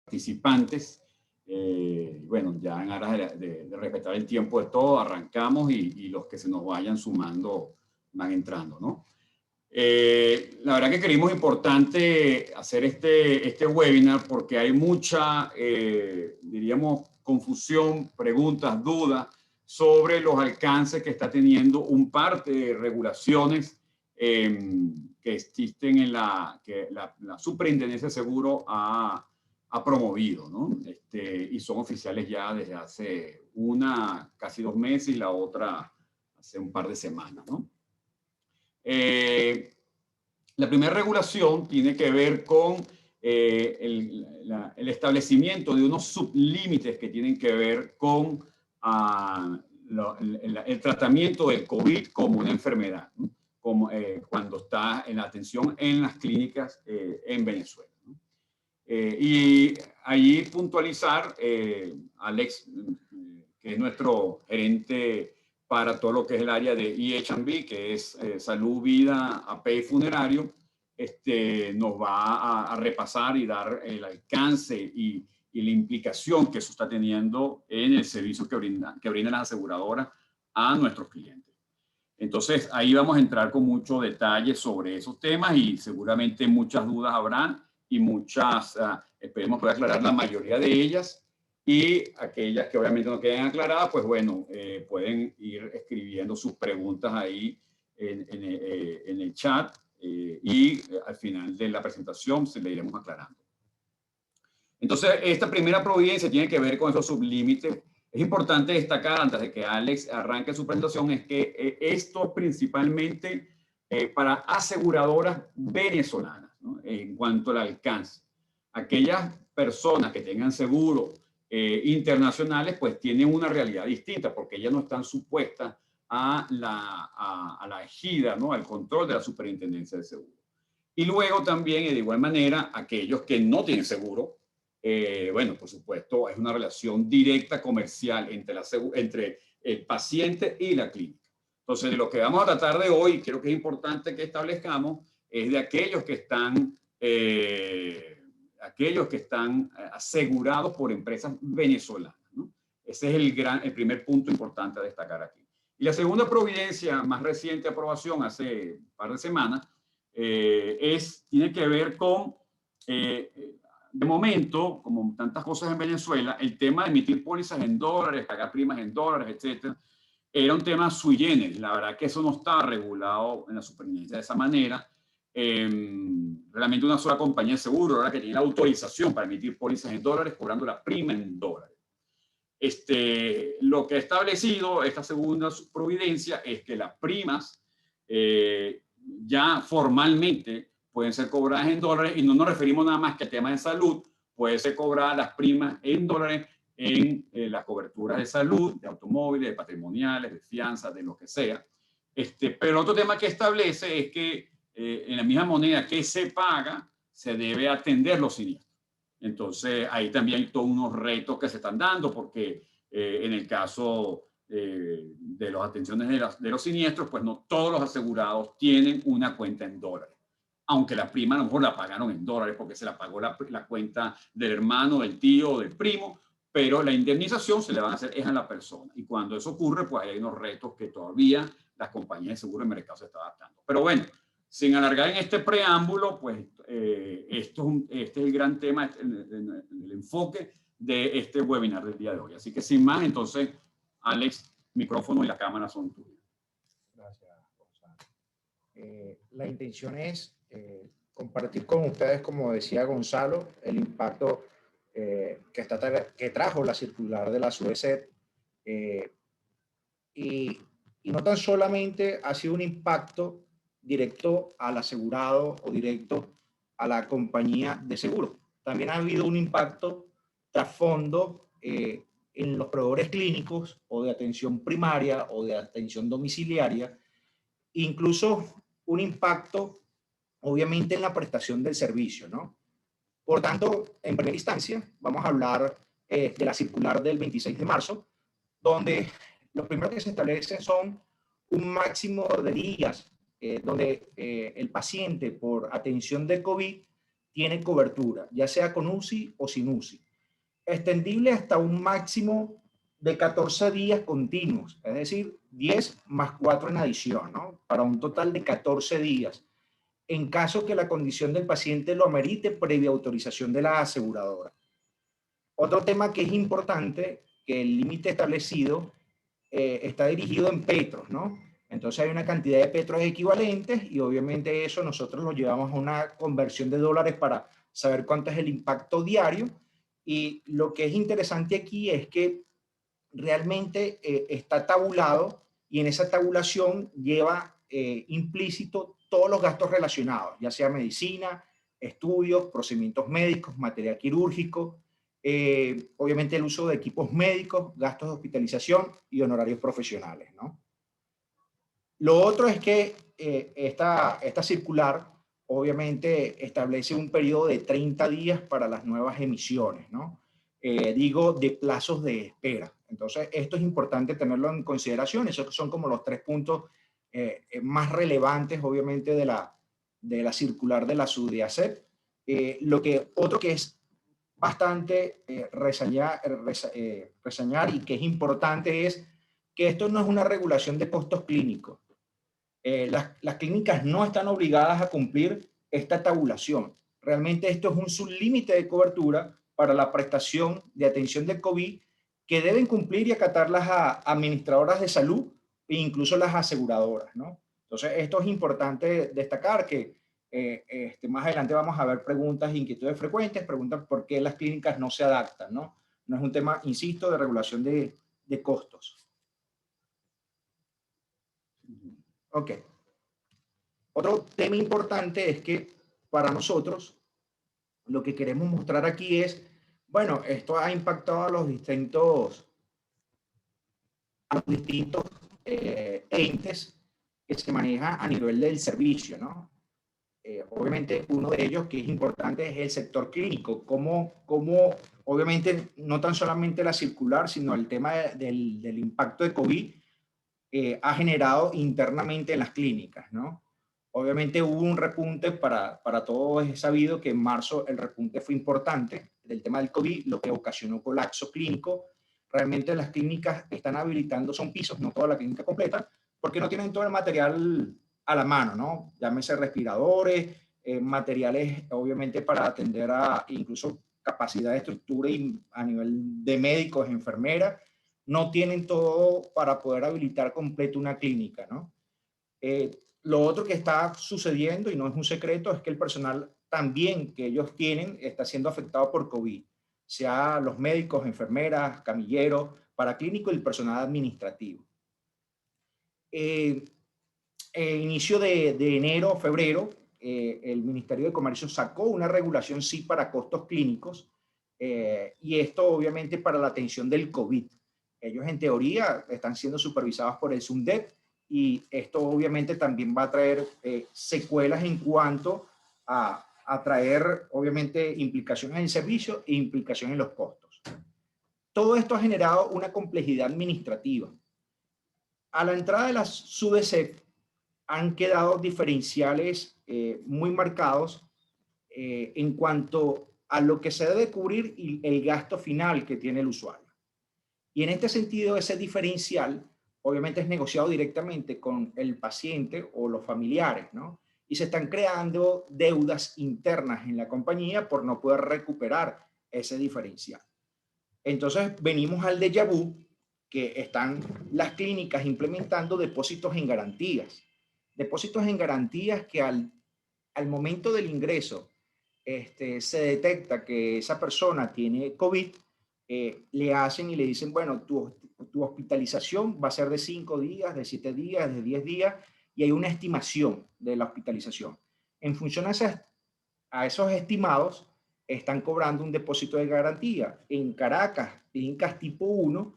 participantes. Bueno, ya en aras de respetar el tiempo de todo, arrancamos y los que se nos vayan sumando van entrando, ¿no? La verdad que creímos importante hacer este webinar porque hay mucha, diríamos, confusión, preguntas, dudas sobre los alcances que está teniendo un par de regulaciones que existen en que la Superintendencia de Seguro ha promovido, ¿no? Y son oficiales ya desde hace casi 2 meses y la otra hace un par de semanas, ¿no? La primera regulación tiene que ver con el establecimiento de unos sublímites que tienen que ver con el tratamiento del COVID como una enfermedad, ¿no? Como, cuando está en la atención en las clínicas en Venezuela, ¿no? Y allí puntualizar, Alex, que es nuestro gerente para todo lo que es el área de EH&B, que es salud, vida, AP y funerario, nos va a repasar y dar el alcance y la implicación que eso está teniendo en el servicio que brindan las aseguradoras a nuestros clientes. Entonces, ahí vamos a entrar con mucho detalle sobre esos temas y seguramente muchas dudas habrán y muchas, esperemos poder aclarar la mayoría de ellas. Y aquellas que obviamente no queden aclaradas, pues bueno, pueden ir escribiendo sus preguntas ahí en el chat y al final de la presentación se le iremos aclarando. Entonces, esta primera providencia tiene que ver con esos sublímites. Es importante destacar, antes de que Alex arranque su presentación, es que esto principalmente para aseguradoras venezolanas, ¿no? En cuanto al alcance. Aquellas personas que tengan seguro internacionales, pues tienen una realidad distinta, porque ellas no están supuestas a la ejida, ¿no? Al control de la Superintendencia de Seguro. Y luego también, de igual manera, aquellos que no tienen seguro, bueno, por supuesto, es una relación directa comercial entre el paciente y la clínica. Entonces, de lo que vamos a tratar de hoy, creo que es importante que establezcamos, es de aquellos que están asegurados por empresas venezolanas, ¿no? Ese es el primer punto importante a destacar aquí. Y la segunda providencia más reciente aprobación, hace un par de semanas, tiene que ver con, de momento, como tantas cosas en Venezuela, el tema de emitir pólizas en dólares, pagar primas en dólares, etcétera, era un tema sui generis. La verdad que eso no estaba regulado en la superintendencia de esa manera. Realmente una sola compañía de seguro, ¿verdad?, que tiene la autorización para emitir pólizas en dólares, cobrando la prima en dólares. Lo que ha establecido esta segunda providencia es que las primas ya formalmente pueden ser cobradas en dólares, y no nos referimos nada más que a temas de salud. Puede ser cobradas las primas en dólares en las coberturas de salud, de automóviles, de patrimoniales, de fianzas, de lo que sea. Pero otro tema que establece es que en la misma moneda que se paga, se debe atender los siniestros. Entonces, ahí también hay todos unos retos que se están dando, porque en el caso de las atenciones de los siniestros, pues no todos los asegurados tienen una cuenta en dólares. Aunque la prima a lo mejor la pagaron en dólares porque se la pagó la cuenta del hermano, del tío o del primo, pero la indemnización se le van a hacer es a la persona. Y cuando eso ocurre, pues hay unos retos que todavía las compañías de seguro de mercado se están adaptando. Pero bueno, sin alargar en este preámbulo, pues este es el gran tema, el enfoque de este webinar del día de hoy. Así que sin más, entonces, Alex, micrófono y la cámara son tuyas. Gracias, Gonzalo. La intención es compartir con ustedes, como decía Gonzalo, el impacto que trajo la circular de la SUESET, y no tan solamente ha sido un impacto directo al asegurado o directo a la compañía de seguro. También ha habido un impacto trasfondo en los proveedores clínicos o de atención primaria o de atención domiciliaria, incluso un impacto obviamente en la prestación del servicio, ¿no? Por tanto, en primera instancia, vamos a hablar de la circular del 26 de marzo, donde lo primero que se establece son un máximo de días donde el paciente por atención de COVID tiene cobertura, ya sea con UCI o sin UCI, extendible hasta un máximo de 14 días continuos, es decir, 10 más 4 en adición, ¿no? Para un total de 14 días, en caso que la condición del paciente lo amerite previa autorización de la aseguradora. Otro tema que es importante, que el límite establecido está dirigido en petros, ¿no? Entonces hay una cantidad de petros equivalentes y obviamente eso nosotros lo llevamos a una conversión de dólares para saber cuánto es el impacto diario. Y lo que es interesante aquí es que realmente está tabulado y en esa tabulación lleva implícito todos los gastos relacionados, ya sea medicina, estudios, procedimientos médicos, material quirúrgico, obviamente el uso de equipos médicos, gastos de hospitalización y honorarios profesionales, ¿no? Lo otro es que esta circular obviamente establece un periodo de 30 días para las nuevas emisiones, ¿no? Digo, de plazos de espera. Entonces, esto es importante tenerlo en consideración. Esos son como los 3 puntos más relevantes, obviamente, de la circular de la SUDEACEP. Otro que es bastante reseñar y que es importante es que esto no es una regulación de costos clínicos. Las clínicas no están obligadas a cumplir esta tabulación. Realmente esto es un sublímite de cobertura para la prestación de atención del COVID que deben cumplir y acatar las administradoras de salud e incluso las aseguradoras, ¿no? Entonces, esto es importante destacar que más adelante vamos a ver preguntas e inquietudes frecuentes, preguntas por qué las clínicas no se adaptan, ¿no? No es un tema, insisto, de regulación de costos. Ok. Otro tema importante es que para nosotros lo que queremos mostrar aquí es, bueno, esto ha impactado a los distintos entes que se manejan a nivel del servicio, ¿no? Obviamente uno de ellos que es importante es el sector clínico, como obviamente no tan solamente la circular, sino el tema del impacto de COVID ha generado internamente en las clínicas, ¿no? Obviamente hubo un repunte para todos, es sabido que en marzo el repunte fue importante del tema del COVID, lo que ocasionó colapso clínico. Realmente las clínicas están habilitando, son pisos, no toda la clínica completa, porque no tienen todo el material a la mano, ¿no? Llámese respiradores, materiales obviamente para atender a incluso capacidad de estructura y a nivel de médicos, enfermeras, no tienen todo para poder habilitar completo una clínica, ¿no? Lo otro que está sucediendo, y no es un secreto, es que el personal también que ellos tienen está siendo afectado por COVID, sea los médicos, enfermeras, camilleros, paraclínicos y el personal administrativo. Inicio de enero, febrero, el Ministerio de Comercio sacó una regulación sí para costos clínicos y esto obviamente para la atención del COVID. Ellos en teoría están siendo supervisados por el SUNDEP y esto obviamente también va a traer secuelas en cuanto a traer obviamente implicaciones en el servicio e implicaciones en los costos. Todo esto ha generado una complejidad administrativa. A la entrada de la SUDECEP han quedado diferenciales muy marcados en cuanto a lo que se debe cubrir y el gasto final que tiene el usuario. Y en este sentido, ese diferencial obviamente es negociado directamente con el paciente o los familiares, ¿no? Y se están creando deudas internas en la compañía por no poder recuperar ese diferencial. Entonces, venimos al déjà vu, que están las clínicas implementando depósitos en garantías. Depósitos en garantías que al momento del ingreso se detecta que esa persona tiene COVID, le hacen y le dicen, bueno, tu hospitalización va a ser de 5 días, de 7 días, de 10 días, y hay una estimación de la hospitalización. En función a esos estimados, están cobrando un depósito de garantía. En Caracas, clínicas tipo 1,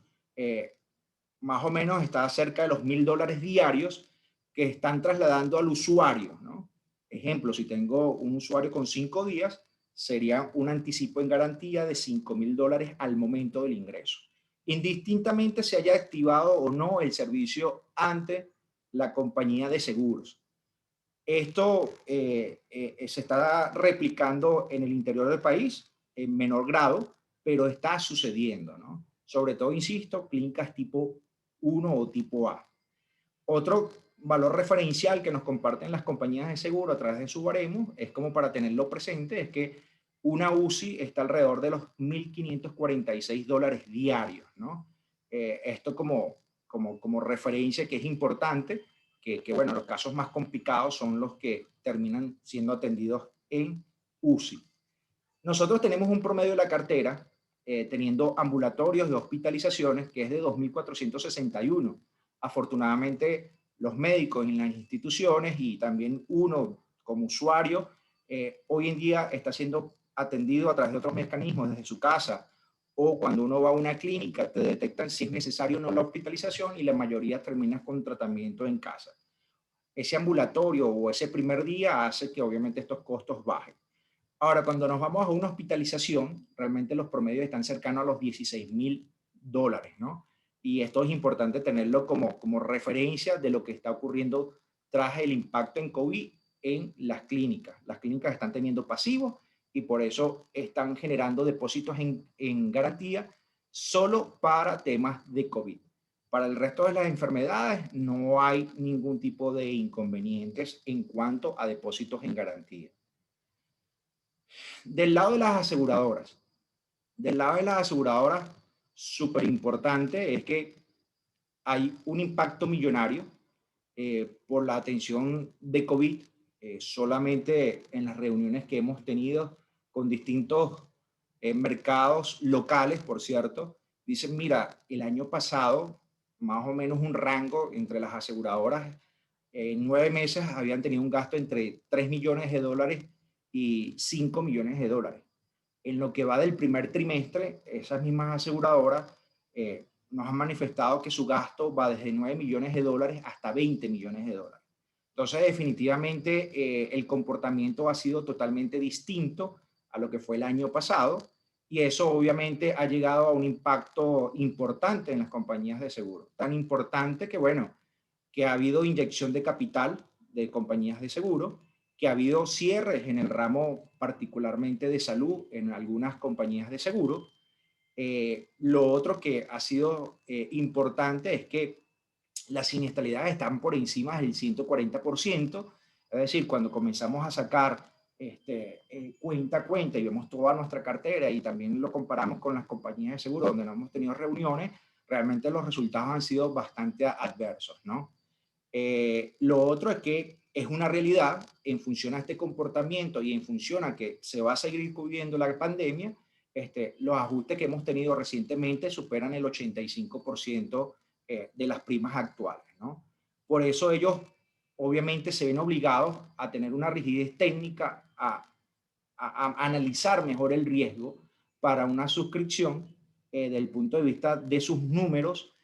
más o menos está cerca de los $1,000 diarios que están trasladando al usuario, ¿no? Ejemplo, si tengo un usuario con 5 días, sería un anticipo en garantía de $5,000 al momento del ingreso, indistintamente se haya activado o no el servicio ante la compañía de seguros. Esto se está replicando en el interior del país en menor grado, pero está sucediendo, ¿no? Sobre todo, insisto, clínicas tipo 1 o tipo A. Otro valor referencial que nos comparten las compañías de seguro a través de su baremo, es como para tenerlo presente, es que una UCI está alrededor de los $1.546 diarios, ¿no? Esto como referencia, que es importante, que bueno, los casos más complicados son los que terminan siendo atendidos en UCI. Nosotros tenemos un promedio de la cartera, teniendo ambulatorios de hospitalizaciones, que es de 2.461. Afortunadamente, los médicos en las instituciones y también uno como usuario, hoy en día está siendo atendido a través de otros mecanismos desde su casa, o cuando uno va a una clínica te detectan si es necesario o no la hospitalización, y la mayoría termina con tratamiento en casa. Ese ambulatorio o ese primer día hace que obviamente estos costos bajen. Ahora, cuando nos vamos a una hospitalización, realmente los promedios están cercanos a los $16.000, ¿no? Y esto es importante tenerlo como referencia de lo que está ocurriendo tras el impacto en COVID en las clínicas. Las clínicas están teniendo pasivos y por eso están generando depósitos en garantía solo para temas de COVID. Para el resto de las enfermedades no hay ningún tipo de inconvenientes en cuanto a depósitos en garantía. Del lado de las aseguradoras, súper importante es que hay un impacto millonario por la atención de COVID. Solamente en las reuniones que hemos tenido con distintos mercados locales, por cierto, dicen, mira, el año pasado, más o menos un rango entre las aseguradoras, en 9 meses habían tenido un gasto entre $3 millones y $5 millones. En lo que va del primer trimestre, esas mismas aseguradoras nos han manifestado que su gasto va desde $9 millones hasta $20 millones. Entonces, definitivamente, el comportamiento ha sido totalmente distinto a lo que fue el año pasado, y eso obviamente ha llegado a un impacto importante en las compañías de seguro. Tan importante que, bueno, que ha habido inyección de capital de compañías de seguro, que ha habido cierres en el ramo particularmente de salud en algunas compañías de seguro. Lo otro que ha sido importante es que las siniestralidades están por encima del 140%, es decir, cuando comenzamos a sacar cuenta a cuenta y vemos toda nuestra cartera y también lo comparamos con las compañías de seguro donde no hemos tenido reuniones, realmente los resultados han sido bastante adversos, ¿no? Lo otro es que es una realidad, en función a este comportamiento y en función a que se va a seguir cubriendo la pandemia, los ajustes que hemos tenido recientemente superan el 85% de las primas actuales, ¿no? Por eso ellos obviamente se ven obligados a tener una rigidez técnica, a analizar mejor el riesgo para una suscripción desde el punto de vista de sus números,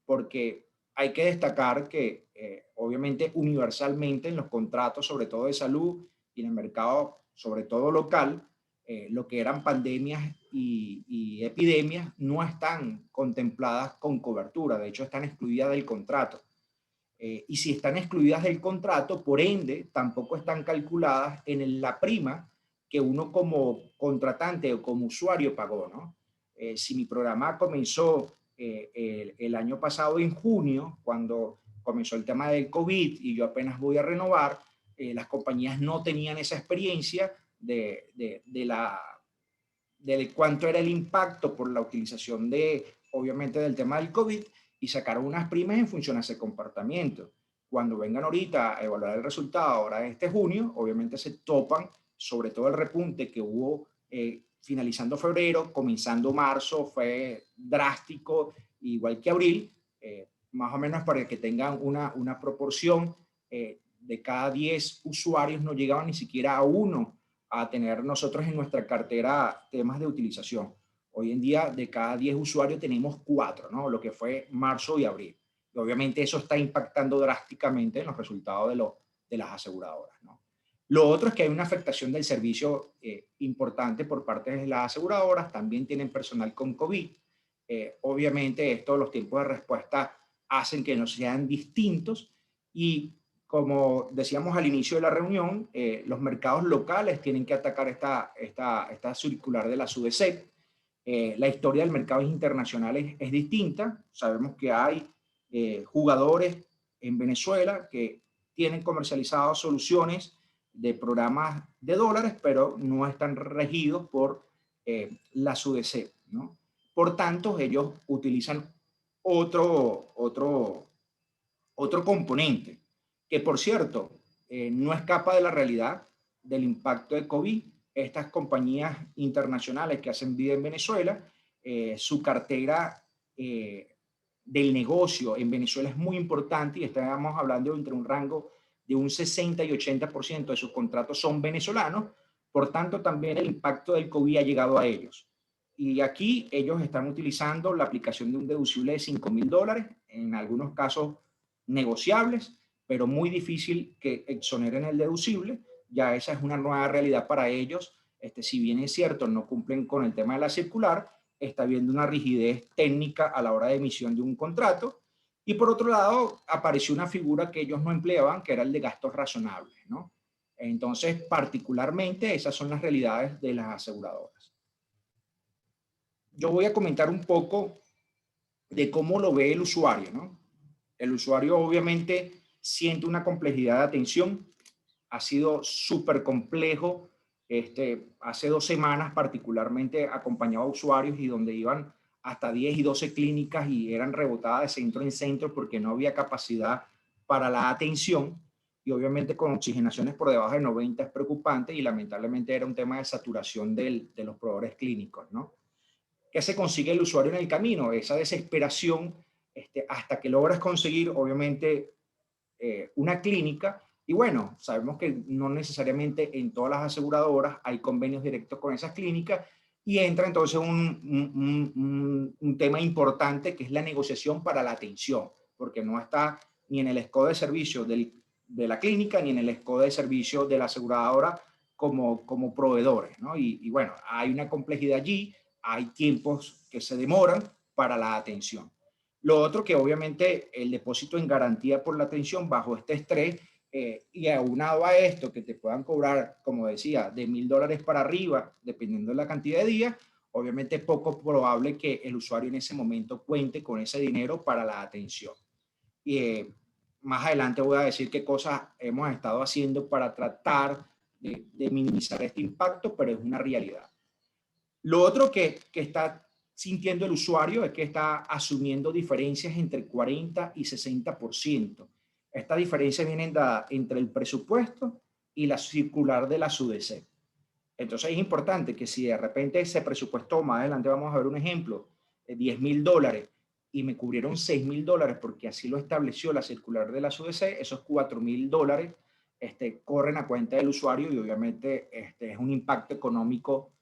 porque hay que destacar que obviamente universalmente en los contratos, sobre todo de salud y en el mercado, sobre todo local, lo que eran pandemias y epidemias no están contempladas con cobertura, de hecho están excluidas del contrato. Y si están excluidas del contrato, por ende, tampoco están calculadas en la prima que uno como contratante o como usuario pagó, ¿no? Si mi programa comenzó el año pasado en junio, cuando comenzó el tema del COVID y yo apenas voy a renovar, las compañías no tenían esa experiencia de cuánto era el impacto por la utilización obviamente, del tema del COVID, y sacaron unas primas en función a ese comportamiento. Cuando vengan ahorita a evaluar el resultado ahora de este junio, obviamente se topan sobre todo el repunte que hubo finalizando febrero, comenzando marzo, fue drástico, igual que abril, más o menos para que tengan una proporción, de cada 10 usuarios no llegaban ni siquiera a 1 a tener nosotros en nuestra cartera temas de utilización. Hoy en día, de cada 10 usuarios tenemos 4, ¿no? Lo que fue marzo y abril. Y obviamente eso está impactando drásticamente en los resultados de las aseguradoras, ¿no? Lo otro es que hay una afectación del servicio importante por parte de las aseguradoras. También tienen personal con COVID. Obviamente, los tiempos de respuesta hacen que no sean distintos. Y como decíamos al inicio de la reunión, los mercados locales tienen que atacar esta circular de la SUDECEP. La historia del mercado internacional es distinta. Sabemos que hay jugadores en Venezuela que tienen comercializadas soluciones de programas de dólares, pero no están regidos por la SUDECEP, ¿no? Por tanto, ellos utilizan otro componente, que por cierto, no escapa de la realidad del impacto de COVID. Estas compañías internacionales que hacen vida en Venezuela, su cartera del negocio en Venezuela es muy importante y estamos hablando entre un rango de un 60 y 80% de sus contratos son venezolanos. Por tanto, también el impacto del COVID ha llegado a ellos. Y aquí ellos están utilizando la aplicación de un deducible de $5,000, en algunos casos negociables, pero muy difícil que exoneren el deducible. Ya esa es una nueva realidad para ellos. Si bien es cierto, no cumplen con el tema de la circular, está habiendo una rigidez técnica a la hora de emisión de un contrato. Y por otro lado, apareció una figura que ellos no empleaban, que era el de gastos razonables, ¿no? Entonces, particularmente, esas son las realidades de las aseguradoras. Yo voy a comentar un poco de cómo lo ve el usuario, ¿no? El usuario obviamente siente una complejidad de atención. Ha sido súper complejo. Hace 2 semanas particularmente acompañaba a usuarios y donde iban hasta 10 y 12 clínicas y eran rebotadas de centro en centro porque no había capacidad para la atención. Y obviamente con oxigenaciones por debajo de 90 es preocupante y lamentablemente era un tema de saturación de los proveedores clínicos, ¿no? ¿Qué se consigue el usuario en el camino? Esa desesperación hasta que logras conseguir, obviamente, una clínica. Y bueno, sabemos que no necesariamente en todas las aseguradoras hay convenios directos con esas clínicas y entra entonces un tema importante que es la negociación para la atención, porque no está ni en el escodo de servicio de la clínica ni en el escodo de servicio de la aseguradora como proveedores, ¿no? Y bueno, hay una complejidad allí, hay tiempos que se demoran para la atención. Lo otro que obviamente el depósito en garantía por la atención bajo este estrés y aunado a esto que te puedan cobrar, como decía, de $1,000 para arriba, dependiendo de la cantidad de días, obviamente es poco probable que el usuario en ese momento cuente con ese dinero para la atención. Y más adelante voy a decir qué cosas hemos estado haciendo para tratar de minimizar este impacto, pero es una realidad. Lo otro que está sintiendo el usuario es que está asumiendo diferencias entre 40 y 60%. Esta diferencia viene dada entre el presupuesto y la circular de la SUDECEP. Entonces es importante que si de repente se presupuestó, más adelante vamos a ver un ejemplo, $10,000 y me cubrieron $6,000 porque así lo estableció la circular de la SUDECEP, esos $4,000 corren a cuenta del usuario y obviamente es un impacto económico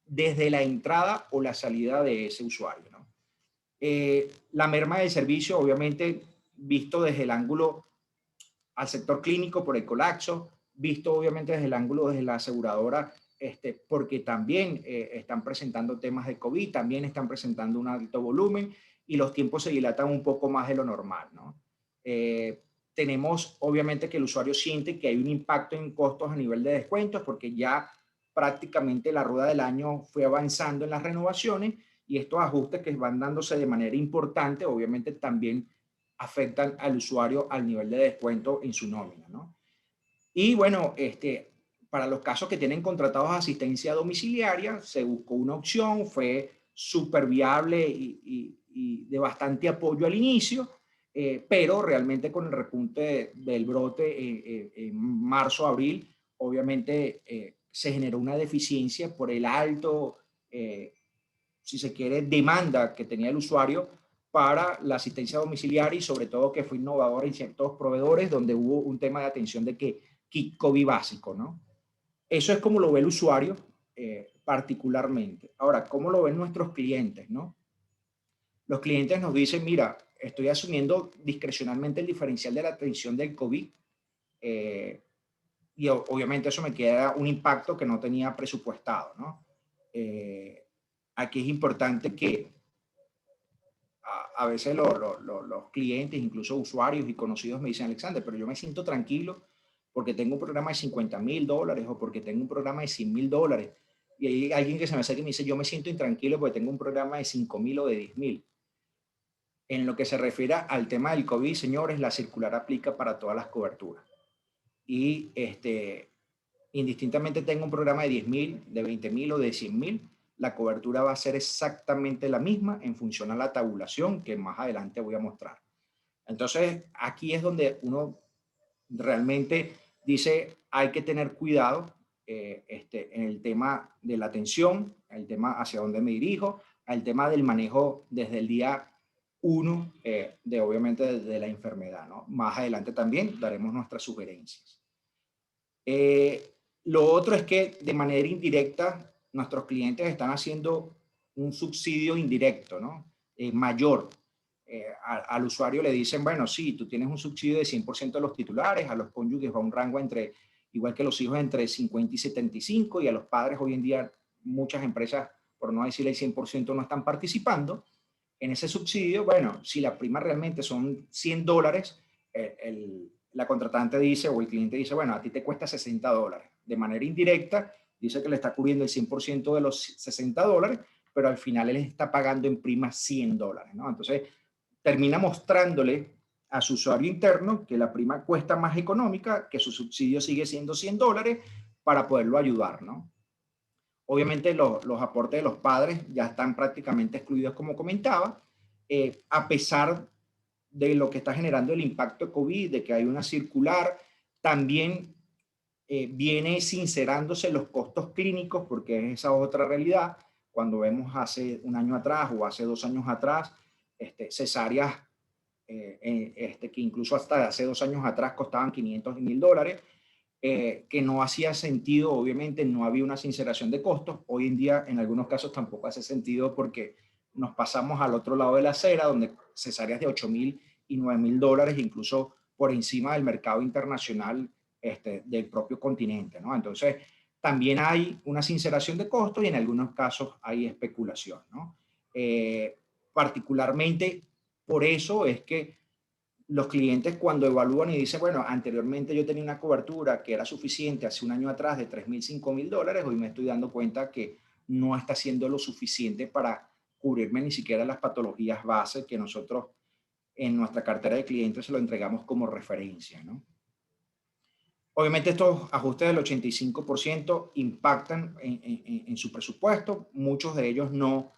desde la entrada o la salida de ese usuario, ¿no? La merma del servicio, obviamente, visto desde el ángulo al sector clínico por el colapso, visto obviamente desde el ángulo de la aseguradora, porque también están presentando temas de COVID, también están presentando un alto volumen y los tiempos se dilatan un poco más de lo normal, ¿no? Tenemos obviamente que el usuario siente que hay un impacto en costos a nivel de descuentos porque ya prácticamente la rueda del año fue avanzando en las renovaciones y estos ajustes que van dándose de manera importante obviamente también afectan al usuario al nivel de descuento en su nómina, ¿no? Y bueno, para los casos que tienen contratados asistencia domiciliaria, se buscó una opción, fue súper viable y de bastante apoyo al inicio, pero realmente con el repunte del brote en marzo, abril, obviamente se generó una deficiencia por el alto, si se quiere, demanda que tenía el usuario para la asistencia domiciliaria y sobre todo que fue innovador en ciertos proveedores donde hubo un tema de atención de que kit COVID básico, ¿no? Eso es como lo ve el usuario particularmente. Ahora, ¿cómo lo ven nuestros clientes, no? Los clientes nos dicen, mira, estoy asumiendo discrecionalmente el diferencial de la atención del COVID y obviamente eso me queda un impacto que no tenía presupuestado, ¿no? Aquí es importante que a veces los clientes, incluso usuarios y conocidos me dicen, Alexander, pero yo me siento tranquilo porque tengo un programa de $50.000 o porque tengo un programa de $100.000. Y hay alguien que se me acerca y me dice, yo me siento intranquilo porque tengo un programa de 5.000 o de 10.000. En lo que se refiere al tema del COVID, señores, la circular aplica para todas las coberturas. Y indistintamente tengo un programa de 10.000, de 20.000 o de 100.000, la cobertura va a ser exactamente la misma en función a la tabulación que más adelante voy a mostrar. Entonces, aquí es donde uno realmente dice, hay que tener cuidado en el tema de la atención, el tema hacia dónde me dirijo, el tema del manejo desde el día 1, obviamente de la enfermedad, ¿no? Más adelante también daremos nuestras sugerencias. Lo otro es que de manera indirecta nuestros clientes están haciendo un subsidio indirecto, ¿no? Mayor. Al usuario le dicen, bueno, sí, tú tienes un subsidio de 100% de los titulares, a los cónyuges va un rango entre, igual que los hijos, entre 50 y 75, y a los padres hoy en día muchas empresas, por no decir el 100%, no están participando en ese subsidio. Bueno, si la prima realmente son $100, la contratante dice, o el cliente dice, bueno, a ti te cuesta $60. De manera indirecta, dice que le está cubriendo el 100% de los $60, pero al final él está pagando en prima $100, ¿no? Entonces, termina mostrándole a su usuario interno que la prima cuesta más económica, que su subsidio sigue siendo $100 para poderlo ayudar, ¿no? Obviamente los aportes de los padres ya están prácticamente excluidos, como comentaba, a pesar de lo que está generando el impacto de COVID, de que hay una circular, también viene sincerándose los costos clínicos, porque es esa otra realidad. Cuando vemos hace un año atrás o hace 2 años atrás, cesáreas que incluso hasta hace 2 años atrás costaban $500 y $1.000, que no hacía sentido, obviamente no había una sinceración de costos. Hoy en día en algunos casos tampoco hace sentido porque nos pasamos al otro lado de la acera, donde cesáreas de $8.000 y $9.000, incluso por encima del mercado internacional del propio continente, ¿no? Entonces, también hay una sinceración de costos y en algunos casos hay especulación, ¿no? Particularmente por eso es que los clientes, cuando evalúan y dicen, bueno, anteriormente yo tenía una cobertura que era suficiente hace un año atrás de $3.000, $5.000, hoy me estoy dando cuenta que no está siendo lo suficiente para cubrirme ni siquiera las patologías base que nosotros en nuestra cartera de clientes se lo entregamos como referencia, ¿no? Obviamente estos ajustes del 85% impactan en su presupuesto. Muchos de ellos no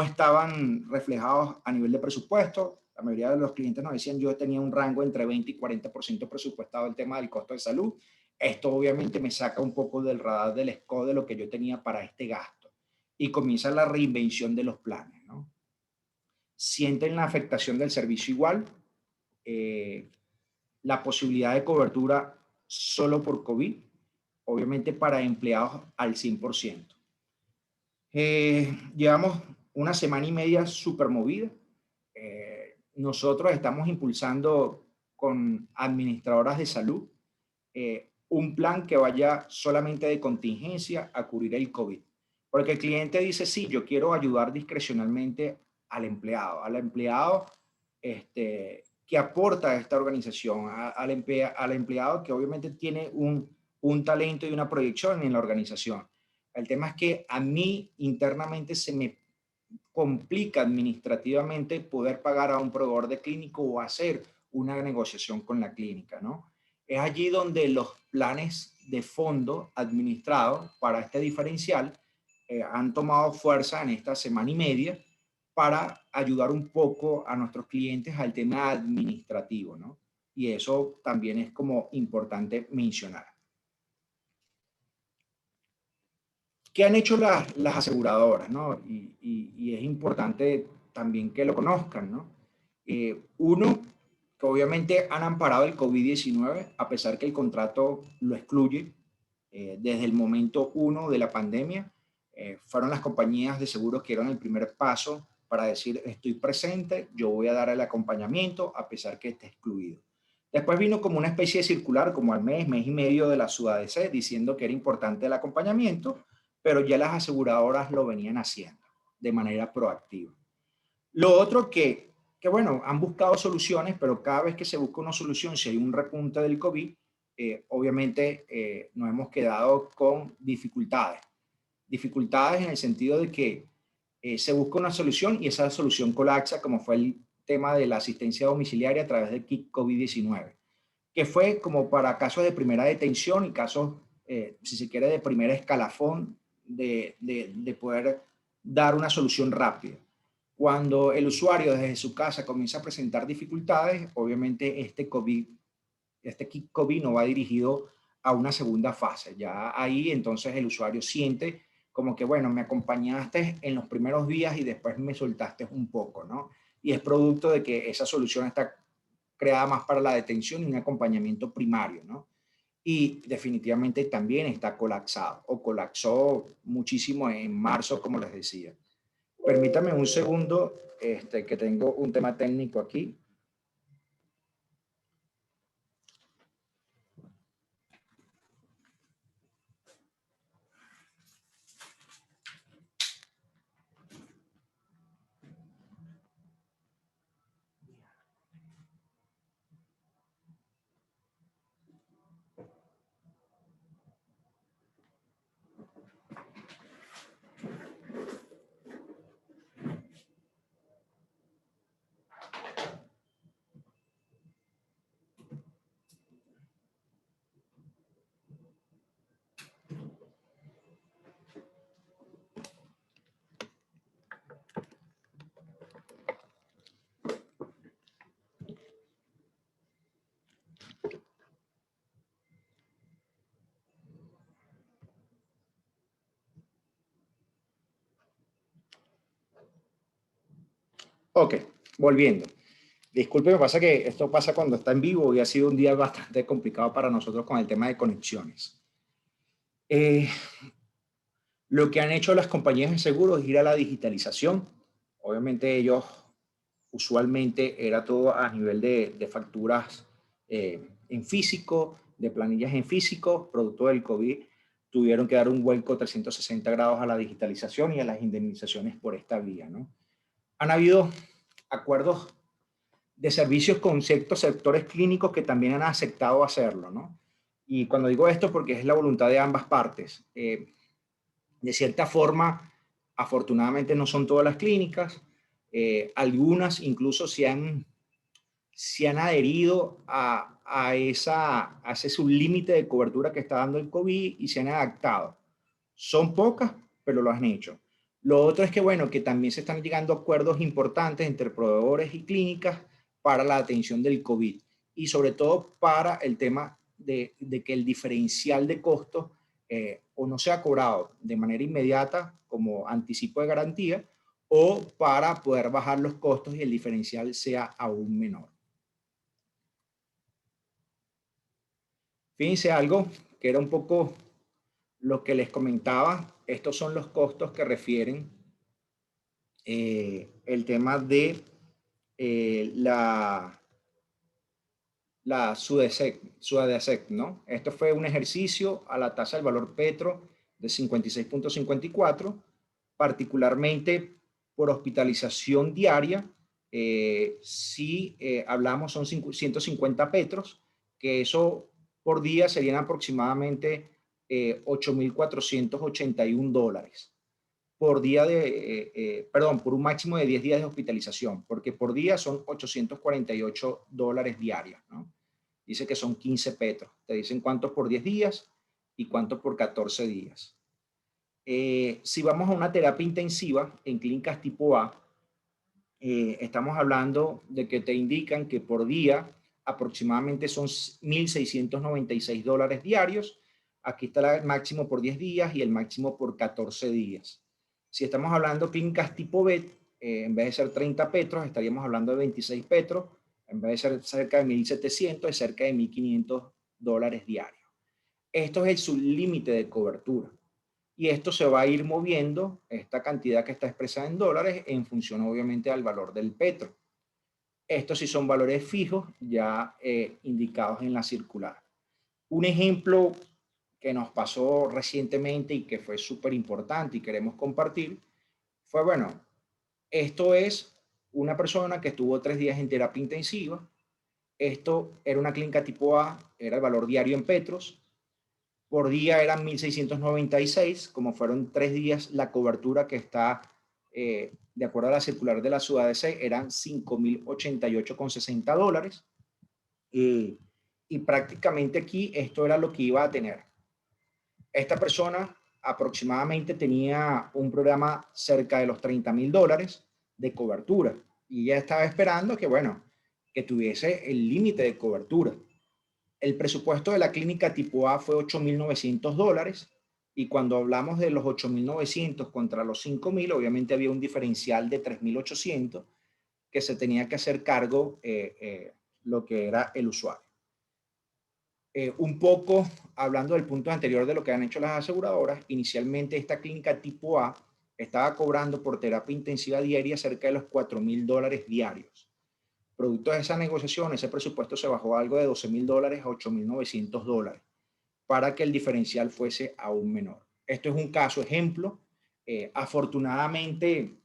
estaban reflejados a nivel de presupuesto. La mayoría de los clientes nos decían, yo tenía un rango entre 20 y 40% presupuestado el tema del costo de salud. Esto obviamente me saca un poco del radar del scope de lo que yo tenía para este gasto. Y comienza la reinvención de los planes, ¿no? Sienten la afectación del servicio igual, la posibilidad de cobertura solo por COVID, obviamente para empleados al 100%. Llevamos una semana y media súper movida. Nosotros estamos impulsando con administradoras de salud un plan que vaya solamente de contingencia a cubrir el COVID. Porque el cliente dice, sí, yo quiero ayudar discrecionalmente al empleado que aporta a esta organización, al empleado que obviamente tiene un talento y una proyección en la organización. El tema es que a mí internamente se me complica administrativamente poder pagar a un proveedor de clínico o hacer una negociación con la clínica, ¿no? Es allí donde los planes de fondo administrados para este diferencial han tomado fuerza en esta semana y media para ayudar un poco a nuestros clientes al tema administrativo, ¿no? Y eso también es como importante mencionar. ¿Qué han hecho las aseguradoras, ¿no? Y es importante también que lo conozcan, ¿no? Uno, que obviamente han amparado el COVID-19, a pesar que el contrato lo excluye desde el momento 1 de la pandemia. Fueron las compañías de seguros que dieron el primer paso para decir, estoy presente, yo voy a dar el acompañamiento a pesar que esté excluido. Después vino como una especie de circular, como al mes y medio de la SUDADC, diciendo que era importante el acompañamiento, pero ya las aseguradoras lo venían haciendo de manera proactiva. Lo otro que que bueno, han buscado soluciones, pero cada vez que se busca una solución, si hay un repunte del COVID, obviamente nos hemos quedado con dificultades. Dificultades en el sentido de que se busca una solución y esa solución colapsa, como fue el tema de la asistencia domiciliaria a través del kit COVID-19, que fue como para casos de primera detención y casos, si se quiere, de primer escalafón de poder dar una solución rápida. Cuando el usuario desde su casa comienza a presentar dificultades, obviamente este kit COVID no va dirigido a una segunda fase. Ya ahí entonces el usuario siente como que, bueno, me acompañaste en los primeros días y después me soltaste un poco, ¿no? Y es producto de que esa solución está creada más para la detención y un acompañamiento primario, ¿no? Y definitivamente también está colapsado o colapsó muchísimo en marzo, como les decía. Permítame un segundo, que tengo un tema técnico aquí. Ok, volviendo. Disculpe, me pasa que esto pasa cuando está en vivo y ha sido un día bastante complicado para nosotros con el tema de conexiones. Lo que han hecho las compañías de seguros es ir a la digitalización. Obviamente ellos usualmente era todo a nivel de facturas en físico, de planillas en físico, producto del COVID. Tuvieron que dar un vuelco 360 grados a la digitalización y a las indemnizaciones por esta vía, ¿no? Han habido acuerdos de servicios con ciertos sectores clínicos que también han aceptado hacerlo, ¿no? Y cuando digo esto, porque es la voluntad de ambas partes. De cierta forma, afortunadamente no son todas las clínicas, algunas incluso se han adherido a ese sublímite de cobertura que está dando el COVID y se han adaptado. Son pocas, pero lo han hecho. Lo otro es que, bueno, que también se están llegando a acuerdos importantes entre proveedores y clínicas para la atención del COVID y sobre todo para el tema de que el diferencial de costos o no sea cobrado de manera inmediata como anticipo de garantía o para poder bajar los costos y el diferencial sea aún menor. Fíjense algo que era un poco lo que les comentaba. Estos son los costos que refieren el tema de la SUDESEC, ¿no? Esto fue un ejercicio a la tasa del valor petro de 56.54, particularmente por hospitalización diaria. Si hablamos son 150 petros, que eso por día serían aproximadamente $8.481 por día perdón, por un máximo de 10 días de hospitalización, porque por día son $848 diarios, ¿no? Dice que son 15 petros. Te dicen cuántos por 10 días y cuántos por 14 días. Si vamos a una terapia intensiva en clínicas tipo A, estamos hablando de que te indican que por día aproximadamente son $1.696 diarios. Aquí está el máximo por 10 días y el máximo por 14 días. Si estamos hablando de clínicas tipo B, en vez de ser 30 petros, estaríamos hablando de 26 petros. En vez de ser cerca de 1.700, es cerca de $1.500 diarios. Esto es el sublímite de cobertura. Y esto se va a ir moviendo, esta cantidad que está expresada en dólares, en función obviamente al valor del petro. Estos sí son valores fijos ya indicados en la circular. Un ejemplo que nos pasó recientemente y que fue súper importante y queremos compartir fue, bueno, esto es una persona que estuvo 3 días en terapia intensiva. Esto era una clínica tipo A, era el valor diario en petros. Por día eran 1.696, como fueron 3 días, la cobertura que está, de acuerdo a la circular de la ciudad de C, eran $5.088,60. Y prácticamente aquí esto era lo que iba a tener. Esta persona aproximadamente tenía un programa cerca de los $30.000 de cobertura y ya estaba esperando que, bueno, que tuviese el límite de cobertura. El presupuesto de la clínica tipo A fue $8.900 y cuando hablamos de los 8.900 contra los 5.000, obviamente había un diferencial de 3.800 que se tenía que hacer cargo lo que era el usuario. Un poco hablando del punto anterior de lo que han hecho las aseguradoras, inicialmente esta clínica tipo A estaba cobrando por terapia intensiva diaria cerca de los $4.000 diarios. Producto de esa negociación, ese presupuesto se bajó algo de $12.000 a $8.900 para que el diferencial fuese aún menor. Esto es un caso ejemplo. Afortunadamente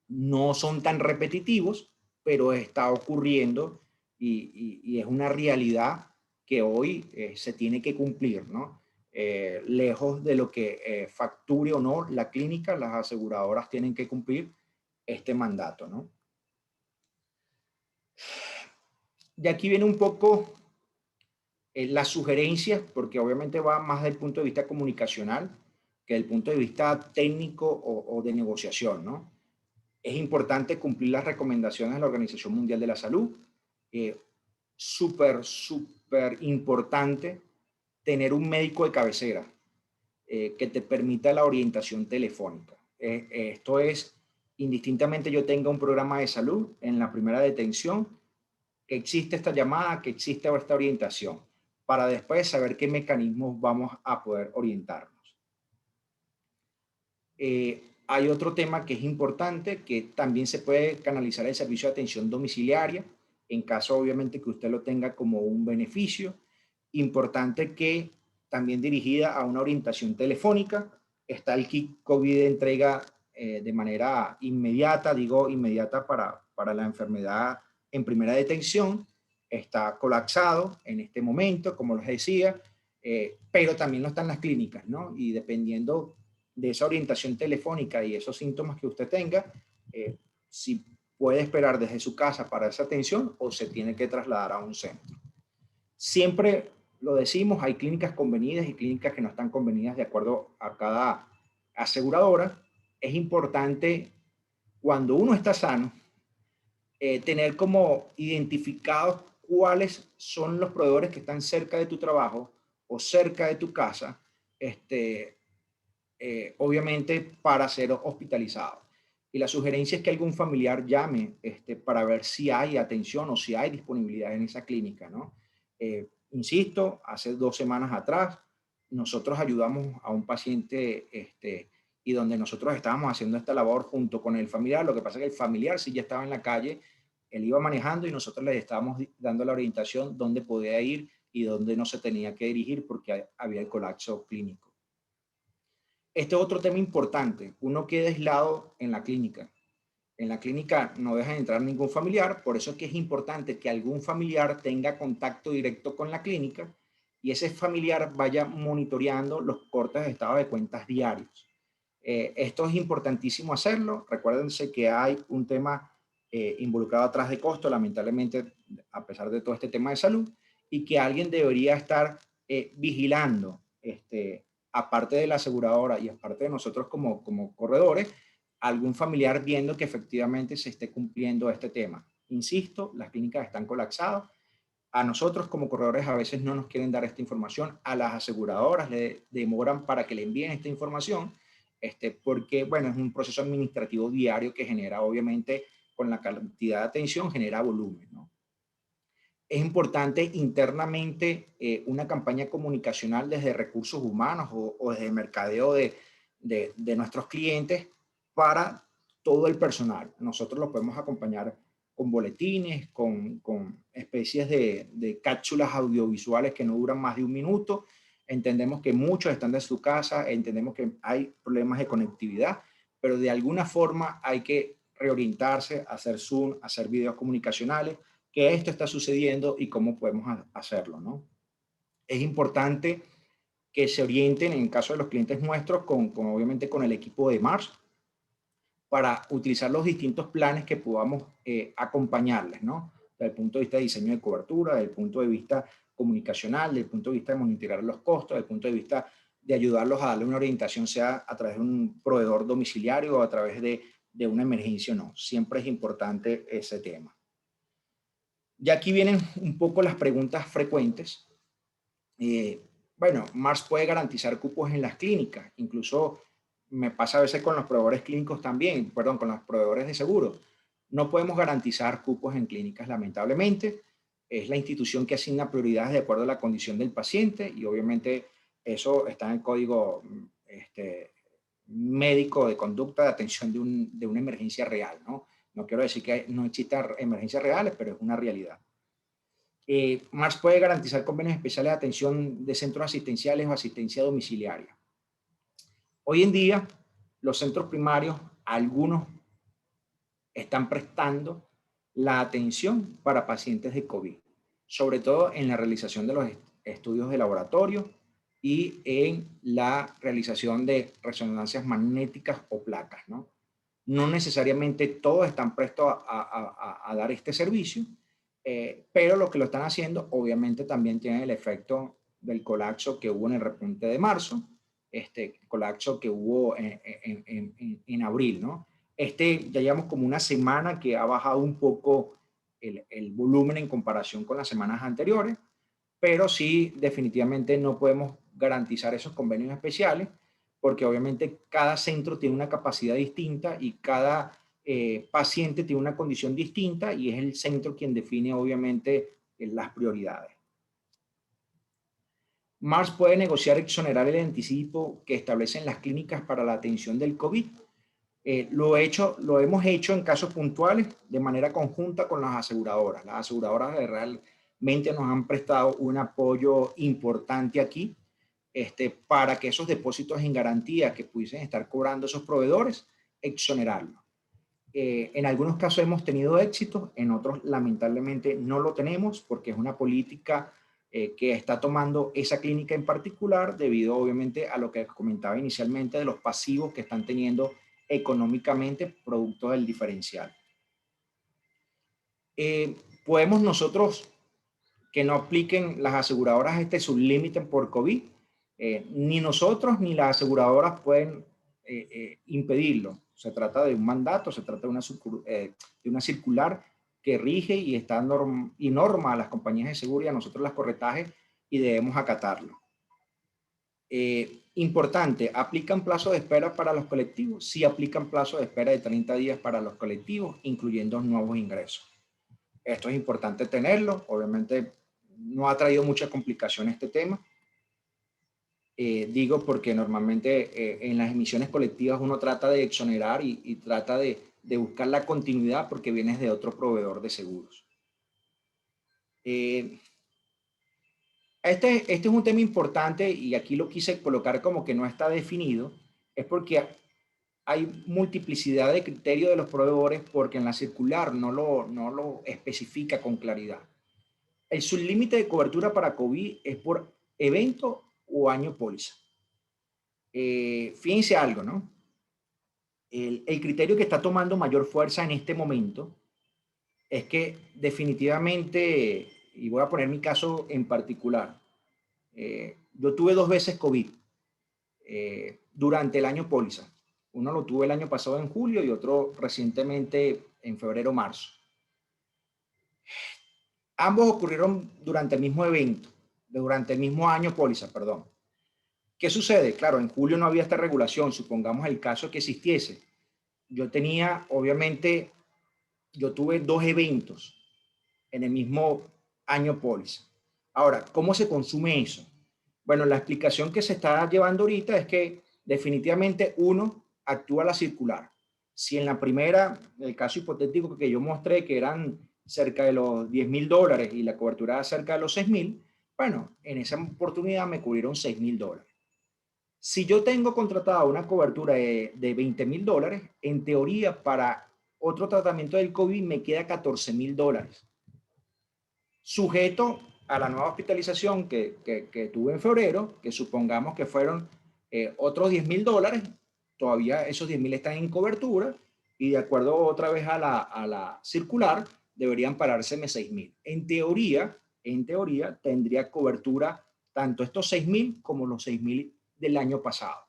no son tan repetitivos, pero está ocurriendo y es una realidad que hoy se tiene que cumplir, ¿no? Lejos de lo que facture o no la clínica, las aseguradoras tienen que cumplir este mandato, ¿no? De aquí viene un poco las sugerencias, porque obviamente va más del punto de vista comunicacional que del punto de vista técnico o de negociación, ¿no? Es importante cumplir las recomendaciones de la Organización Mundial de la Salud. Súper importante tener un médico de cabecera que te permita la orientación telefónica. Esto es, indistintamente yo tenga un programa de salud en la primera detención, que existe esta llamada, que existe esta orientación, para después saber qué mecanismos vamos a poder orientarnos. Hay otro tema que es importante, que también se puede canalizar el servicio de atención domiciliaria, en caso obviamente que usted lo tenga como un beneficio. Importante que también dirigida a una orientación telefónica. Está el kit COVID de entrega de manera inmediata, digo inmediata para la enfermedad en primera detención. Está colapsado en este momento, como les decía, pero también no están las clínicas, ¿no? Y dependiendo de esa orientación telefónica y esos síntomas que usted tenga, si puede esperar desde su casa para esa atención o se tiene que trasladar a un centro. Siempre lo decimos, hay clínicas convenidas y clínicas que no están convenidas de acuerdo a cada aseguradora. Es importante, cuando uno está sano, tener como identificados cuáles son los proveedores que están cerca de tu trabajo o cerca de tu casa, obviamente para ser hospitalizado. Y la sugerencia es que algún familiar llame para ver si hay atención o si hay disponibilidad en esa clínica, ¿no? Insisto, hace 2 semanas atrás nosotros ayudamos a un paciente y donde nosotros estábamos haciendo esta labor junto con el familiar. Lo que pasa es que el familiar sí ya estaba en la calle, él iba manejando y nosotros le estábamos dando la orientación dónde podía ir y dónde no se tenía que dirigir porque había el colapso clínico. Este es otro tema importante. Uno queda aislado en la clínica. En la clínica no deja de entrar ningún familiar, por eso es que es importante que algún familiar tenga contacto directo con la clínica y ese familiar vaya monitoreando los cortes de estado de cuentas diarios. Esto es importantísimo hacerlo. Recuérdense que hay un tema involucrado atrás de costo, lamentablemente, a pesar de todo este tema de salud, y que alguien debería estar vigilando, aparte de la aseguradora y aparte de nosotros como corredores, algún familiar viendo que efectivamente se esté cumpliendo este tema. Insisto, las clínicas están colapsadas. A nosotros como corredores a veces no nos quieren dar esta información, a las aseguradoras le demoran para que le envíen esta información, porque, bueno, es un proceso administrativo diario que genera, obviamente, con la cantidad de atención, genera volumen, ¿no? Es importante internamente una campaña comunicacional desde recursos humanos o desde mercadeo de nuestros clientes para todo el personal. Nosotros los podemos acompañar con boletines, con especies de cápsulas audiovisuales que no duran más de 1 minuto. Entendemos que muchos están desde su casa, entendemos que hay problemas de conectividad, pero de alguna forma hay que reorientarse, hacer Zoom, hacer videos comunicacionales, que esto está sucediendo y cómo podemos hacerlo, ¿no? Es importante que se orienten, en caso de los clientes nuestros, obviamente con el equipo de Mars, para utilizar los distintos planes que podamos acompañarles, ¿no? Desde el punto de vista de diseño de cobertura, desde el punto de vista comunicacional, desde el punto de vista de monitorear los costos, desde el punto de vista de ayudarlos a darle una orientación, sea a través de un proveedor domiciliario o a través de una emergencia o no. Siempre es importante ese tema. Y aquí vienen un poco las preguntas frecuentes. Bueno, Mars puede garantizar cupos en las clínicas, incluso me pasa a veces con los proveedores clínicos también, perdón, con los proveedores de seguro. No podemos garantizar cupos en clínicas, lamentablemente. Es la institución que asigna prioridades de acuerdo a la condición del paciente y obviamente eso está en el código médico de conducta de atención de una emergencia real, ¿no? No quiero decir que no existan emergencias reales, pero es una realidad. Mars puede garantizar convenios especiales de atención de centros asistenciales o asistencia domiciliaria. Hoy en día, los centros primarios, algunos están prestando la atención para pacientes de COVID, sobre todo en la realización de los estudios de laboratorio y en la realización de resonancias magnéticas o placas, ¿no? No necesariamente todos están prestos a dar este servicio, pero los que lo están haciendo obviamente también tienen el efecto del colapso que hubo en el repunte de marzo, colapso que hubo en abril, ¿no? Ya llevamos como una semana que ha bajado un poco el volumen en comparación con las semanas anteriores, pero sí definitivamente no podemos garantizar esos convenios especiales porque obviamente cada centro tiene una capacidad distinta y cada paciente tiene una condición distinta y es el centro quien define obviamente las prioridades. Mars puede negociar exonerar el anticipo que establecen las clínicas para la atención del COVID. Lo hemos hecho en casos puntuales de manera conjunta con las aseguradoras. Las aseguradoras realmente nos han prestado un apoyo importante aquí para que esos depósitos en garantía que pudiesen estar cobrando esos proveedores, exonerarlos. En algunos casos hemos tenido éxito, en otros lamentablemente no lo tenemos porque es una política que está tomando esa clínica en particular debido obviamente a lo que comentaba inicialmente de los pasivos que están teniendo económicamente producto del diferencial. Podemos nosotros que no apliquen las aseguradoras sublímite por COVID, ni nosotros ni las aseguradoras pueden impedirlo. Se trata de un mandato, se trata de una circular que rige y norma a las compañías de seguro y a nosotros las corretajes y debemos acatarlo. Importante, ¿aplican plazo de espera para los colectivos? Sí, aplican plazo de espera de 30 días para los colectivos, incluyendo nuevos ingresos. Esto es importante tenerlo. Obviamente no ha traído mucha complicación este tema. Digo porque normalmente en las emisiones colectivas uno trata de exonerar y trata de buscar la continuidad porque vienes de otro proveedor de seguros. Este es un tema importante y aquí lo quise colocar como que no está definido, es porque hay multiplicidad de criterios de los proveedores porque en la circular no lo especifica con claridad. El sublímite de cobertura para COVID es por evento o año póliza. Fíjense algo, ¿no? El criterio que está tomando mayor fuerza en este momento es que definitivamente, y voy a poner mi caso en particular, yo tuve 2 veces COVID durante el año póliza. Uno lo tuve el año pasado en julio y otro recientemente en febrero, marzo. Ambos ocurrieron durante el mismo evento, durante el mismo año póliza, perdón. ¿Qué sucede? Claro, en julio no había esta regulación, supongamos el caso que existiese. Yo tenía, obviamente, yo tuve 2 eventos en el mismo año póliza. Ahora, ¿cómo se consume eso? Bueno, la explicación que se está llevando ahorita es que definitivamente uno actúa la circular. Si en la primera, el caso hipotético que yo mostré, que eran cerca de los $10,000 y la cobertura era cerca de los 6,000, bueno, en esa oportunidad me cubrieron $6,000. Si yo tengo contratada una cobertura de $20,000, en teoría para otro tratamiento del COVID me queda $14.000. Sujeto a la nueva hospitalización que tuve en febrero, que supongamos que fueron otros $10.000, todavía esos 10.000 están en cobertura y de acuerdo otra vez a la circular, deberían parárseme 6.000. En teoría, tendría cobertura tanto estos 6.000 como los 6.000 del año pasado.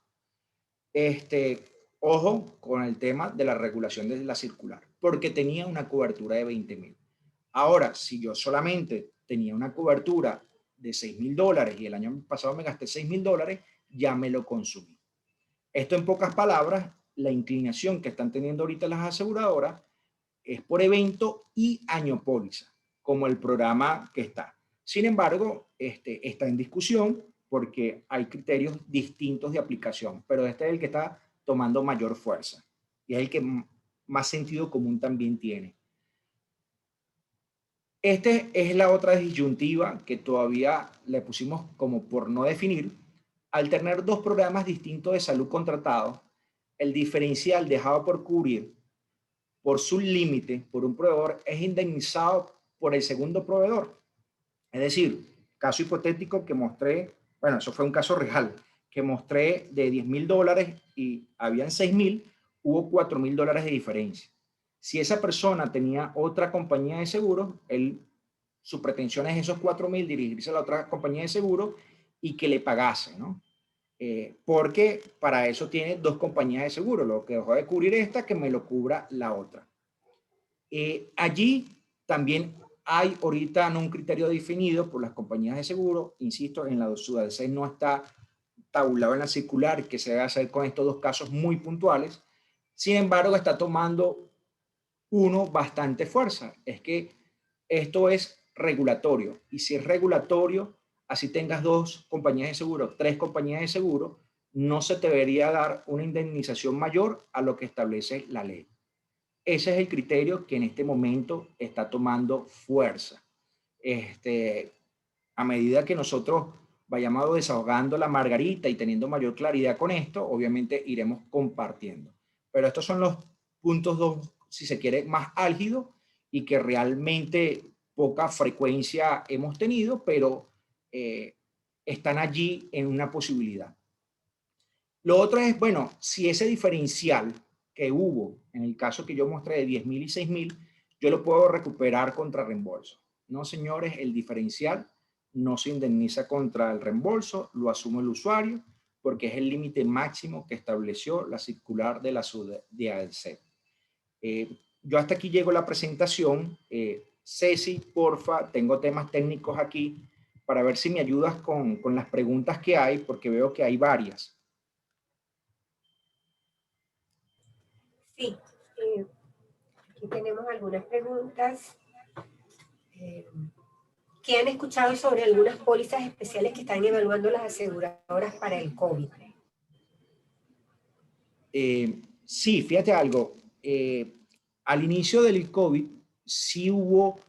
Ojo con el tema de la regulación de la circular, porque tenía una cobertura de 20.000. Ahora, si yo solamente tenía una cobertura de $6.000 y el año pasado me gasté $6.000, ya me lo consumí. Esto, en pocas palabras, la inclinación que están teniendo ahorita las aseguradoras es por evento y año póliza, como el programa que está. Sin embargo, está en discusión porque hay criterios distintos de aplicación, pero este es el que está tomando mayor fuerza y es el que más sentido común también tiene. Esta es la otra disyuntiva que todavía le pusimos como por no definir. Al tener dos programas distintos de salud contratados, el diferencial dejado por cubrir por su límite por un proveedor es indemnizado por el segundo proveedor. Es decir, caso hipotético que mostré, bueno, eso fue un caso real, que mostré de $10.000 y habían 6.000, hubo $4.000 de diferencia. Si esa persona tenía otra compañía de seguro, su pretensión es esos 4.000 dirigirse a la otra compañía de seguro y que le pagase, ¿no? Porque para eso tiene dos compañías de seguro. Lo que dejó de cubrir esta, que me lo cubra la otra. Allí también hay ahorita no un criterio definido por las compañías de seguro. Insisto, en la SUDADC no está tabulado en la circular que se debe hacer con estos dos casos muy puntuales. Sin embargo, está tomando uno bastante fuerza. Es que esto es regulatorio. Y si es regulatorio, así tengas dos compañías de seguro, tres compañías de seguro, no se te debería dar una indemnización mayor a lo que establece la ley. Ese es el criterio que en este momento está tomando fuerza. A medida que nosotros vayamos desahogando la margarita y teniendo mayor claridad con esto, obviamente iremos compartiendo. Pero estos son los puntos dos, si se quiere, más álgidos y que realmente poca frecuencia hemos tenido, pero están allí en una posibilidad. Lo otro es, bueno, si ese diferencial que hubo en el caso que yo mostré de 10.000 y 6.000, yo lo puedo recuperar contra reembolso. No, señores, el diferencial no se indemniza contra el reembolso, lo asume el usuario porque es el límite máximo que estableció la circular de la SUDADC. Yo hasta aquí llego a la presentación. Ceci, porfa, tengo temas técnicos aquí para ver si me ayudas con las preguntas que hay, porque veo que hay varias. Sí, aquí tenemos algunas preguntas. ¿Qué han escuchado sobre algunas pólizas especiales que están evaluando las aseguradoras para el COVID? Sí, fíjate algo. Al inicio del COVID, sí hubo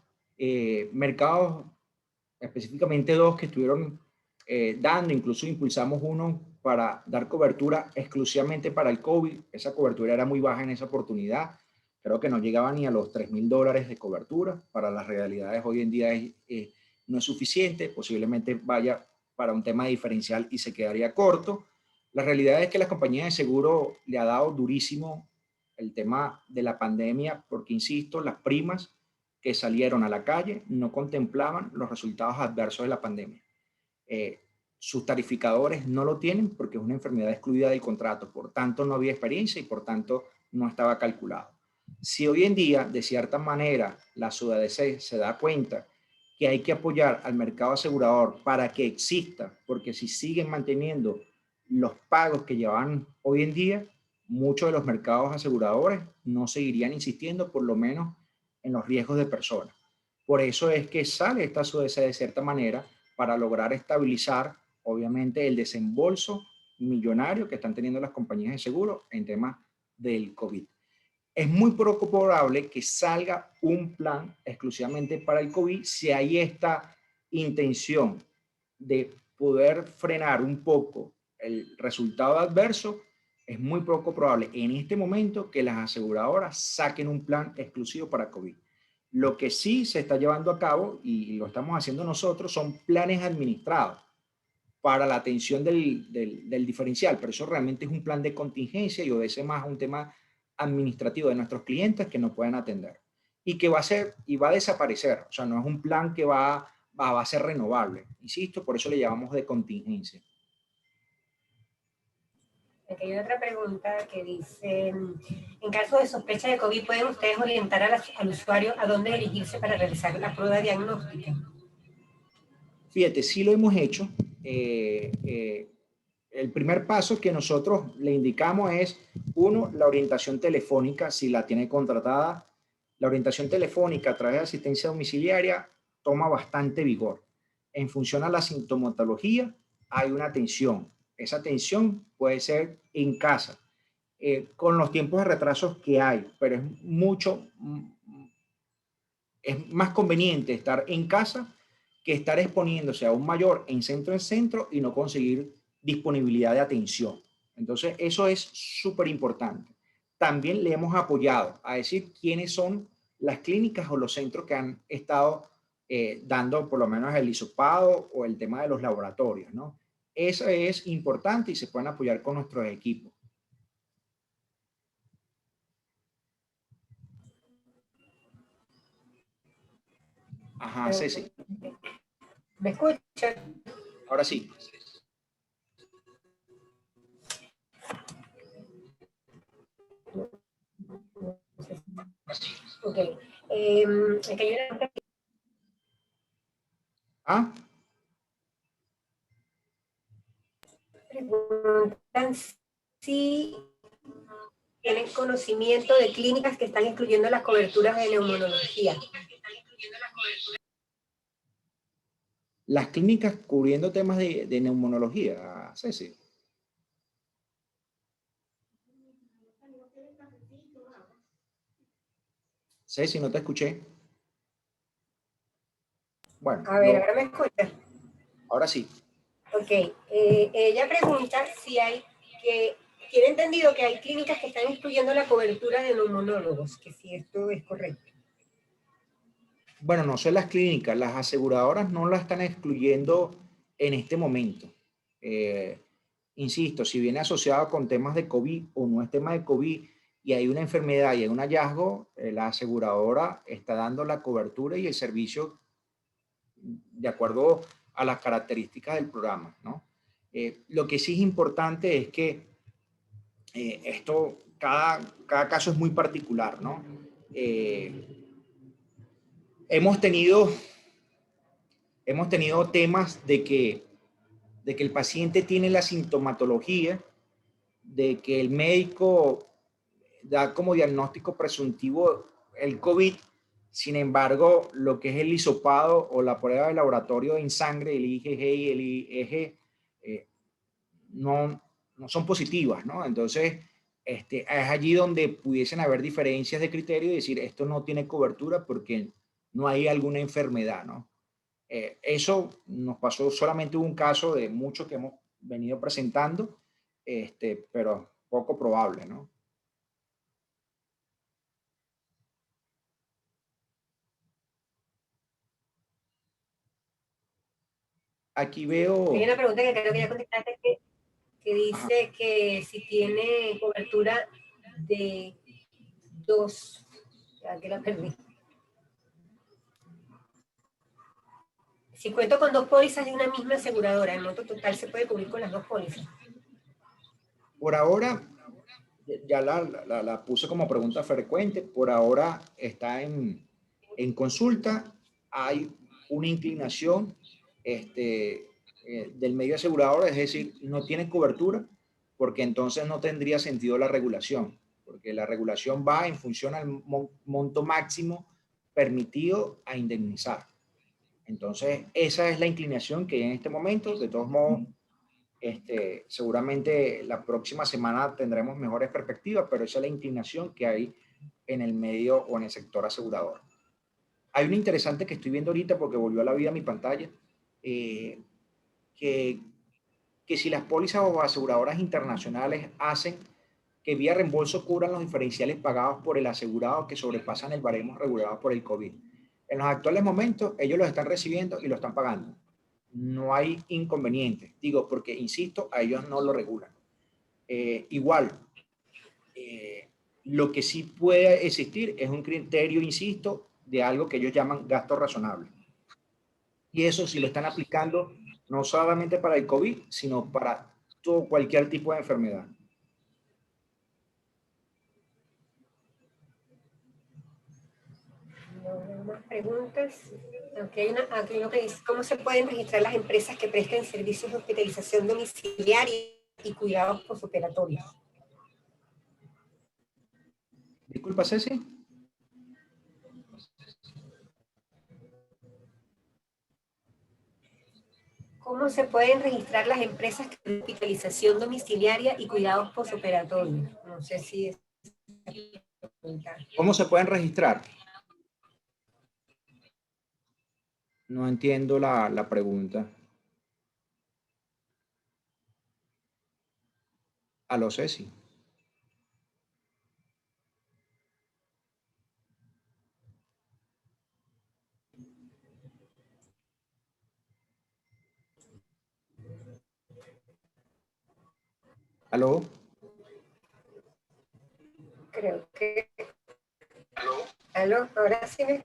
mercados, específicamente dos, que estuvieron dando, incluso impulsamos uno para dar cobertura exclusivamente para el COVID. Esa cobertura era muy baja en esa oportunidad. Creo que no llegaba ni a los $3.000 de cobertura. Para las realidades hoy en día no es suficiente. Posiblemente vaya para un tema diferencial y se quedaría corto. La realidad es que las compañías de seguro le ha dado durísimo el tema de la pandemia porque, insisto, las primas que salieron a la calle no contemplaban los resultados adversos de la pandemia. Sus tarificadores no lo tienen porque es una enfermedad excluida del contrato, por tanto no había experiencia y por tanto no estaba calculado. Si hoy en día, de cierta manera, la SUDADC se da cuenta que hay que apoyar al mercado asegurador para que exista, porque si siguen manteniendo los pagos que llevan hoy en día, muchos de los mercados aseguradores no seguirían insistiendo, por lo menos en los riesgos de personas. Por eso es que sale esta SUDADC de cierta manera para lograr estabilizar, obviamente, el desembolso millonario que están teniendo las compañías de seguro en temas del COVID. Es muy poco probable que salga un plan exclusivamente para el COVID si hay esta intención de poder frenar un poco el resultado adverso Es muy poco probable en este momento que las aseguradoras saquen un plan exclusivo para COVID. Lo que sí se está llevando a cabo, y lo estamos haciendo nosotros, son planes administrados para la atención del diferencial, pero eso realmente es un plan de contingencia y obedece más a un tema administrativo de nuestros clientes que no pueden atender. Y que va a ser, y va a desaparecer, o sea, no es un plan que va a ser renovable. Insisto, por eso le llamamos de contingencia. Aquí hay otra pregunta que dice, en caso de sospecha de COVID, ¿pueden ustedes orientar al usuario a dónde dirigirse para realizar la prueba diagnóstica? Fíjate, sí lo hemos hecho. El primer paso que nosotros le indicamos es, uno, la orientación telefónica, si la tiene contratada. La orientación telefónica a través de asistencia domiciliaria toma bastante vigor. En función a la sintomatología, hay una atención. Esa atención puede ser en casa, con los tiempos de retrasos que hay, pero es más conveniente estar en casa que estar exponiéndose a un mayor en centro y no conseguir disponibilidad de atención. Entonces, eso es súper importante. También le hemos apoyado a decir quiénes son las clínicas o los centros que han estado dando por lo menos el hisopado o el tema de los laboratorios, ¿no? Eso es importante y se pueden apoyar con nuestros equipos. Ajá, Ceci. ¿Me escucha? Ahora sí. Ok. Aquí hay una ¿Ah? preguntan si tienen conocimiento de clínicas que están excluyendo las coberturas de neumonología. Las clínicas cubriendo temas de neumonología, Ceci. Ceci, no te escuché. Bueno. A ver, ahora me escuchas. Ahora sí. Ok. Ella pregunta si tiene entendido que hay clínicas que están excluyendo la cobertura de neumonólogos, que si esto es correcto. Bueno, no son las clínicas, las aseguradoras no la están excluyendo en este momento. Insisto, si viene asociado con temas de COVID o no es tema de COVID y hay una enfermedad y hay un hallazgo, la aseguradora está dando la cobertura y el servicio de acuerdo a las características del programa, ¿no? Lo que sí es importante es que cada caso es muy particular, ¿no? Hemos tenido temas de que el paciente tiene la sintomatología, de que el médico da como diagnóstico presuntivo el COVID, sin embargo, lo que es el hisopado o la prueba de laboratorio en sangre, el IgG y el IgG, no son positivas, ¿no? Entonces, es allí donde pudiesen haber diferencias de criterio y decir, esto no tiene cobertura porque no hay alguna enfermedad, ¿no? Eso nos pasó, solamente un caso de muchos que hemos venido presentando, pero poco probable, ¿no? Aquí veo... Hay una pregunta que creo que ya contestaste que dice que si tiene cobertura de dos, ya que la perdí. Si cuento con dos pólizas de una misma aseguradora, el monto total se puede cubrir con las dos pólizas. Por ahora, ya la puse como pregunta frecuente, por ahora está en consulta, hay una inclinación del medio asegurador, es decir, no tiene cobertura, porque entonces no tendría sentido la regulación, porque la regulación va en función al monto máximo permitido a indemnizar. Entonces, esa es la inclinación que hay en este momento. De todos modos, seguramente la próxima semana tendremos mejores perspectivas, pero esa es la inclinación que hay en el medio o en el sector asegurador. Hay una interesante que estoy viendo ahorita porque volvió a la vida mi pantalla, que si las pólizas o aseguradoras internacionales hacen que vía reembolso cubran los diferenciales pagados por el asegurado que sobrepasan el baremo regulado por el COVID. En los actuales momentos, ellos los están recibiendo y lo están pagando. No hay inconveniente, digo, porque, insisto, a ellos no lo regulan. Igual, lo que sí puede existir es un criterio, insisto, de algo que ellos llaman gasto razonable. Y eso sí lo están aplicando no solamente para el COVID, sino para todo, cualquier tipo de enfermedad. Más preguntas. Aquí lo que dice, ¿cómo se pueden registrar las empresas que presten servicios de hospitalización domiciliaria y cuidados postoperatorios? Disculpa, Ceci. ¿Cómo se pueden registrar las empresas que presten hospitalización domiciliaria y cuidados postoperatorios? No sé si es... ¿Cómo se pueden registrar? No entiendo la pregunta. Aló, Ceci. ¿Aló? Creo que... ¿Aló? ¿Ahora sí me...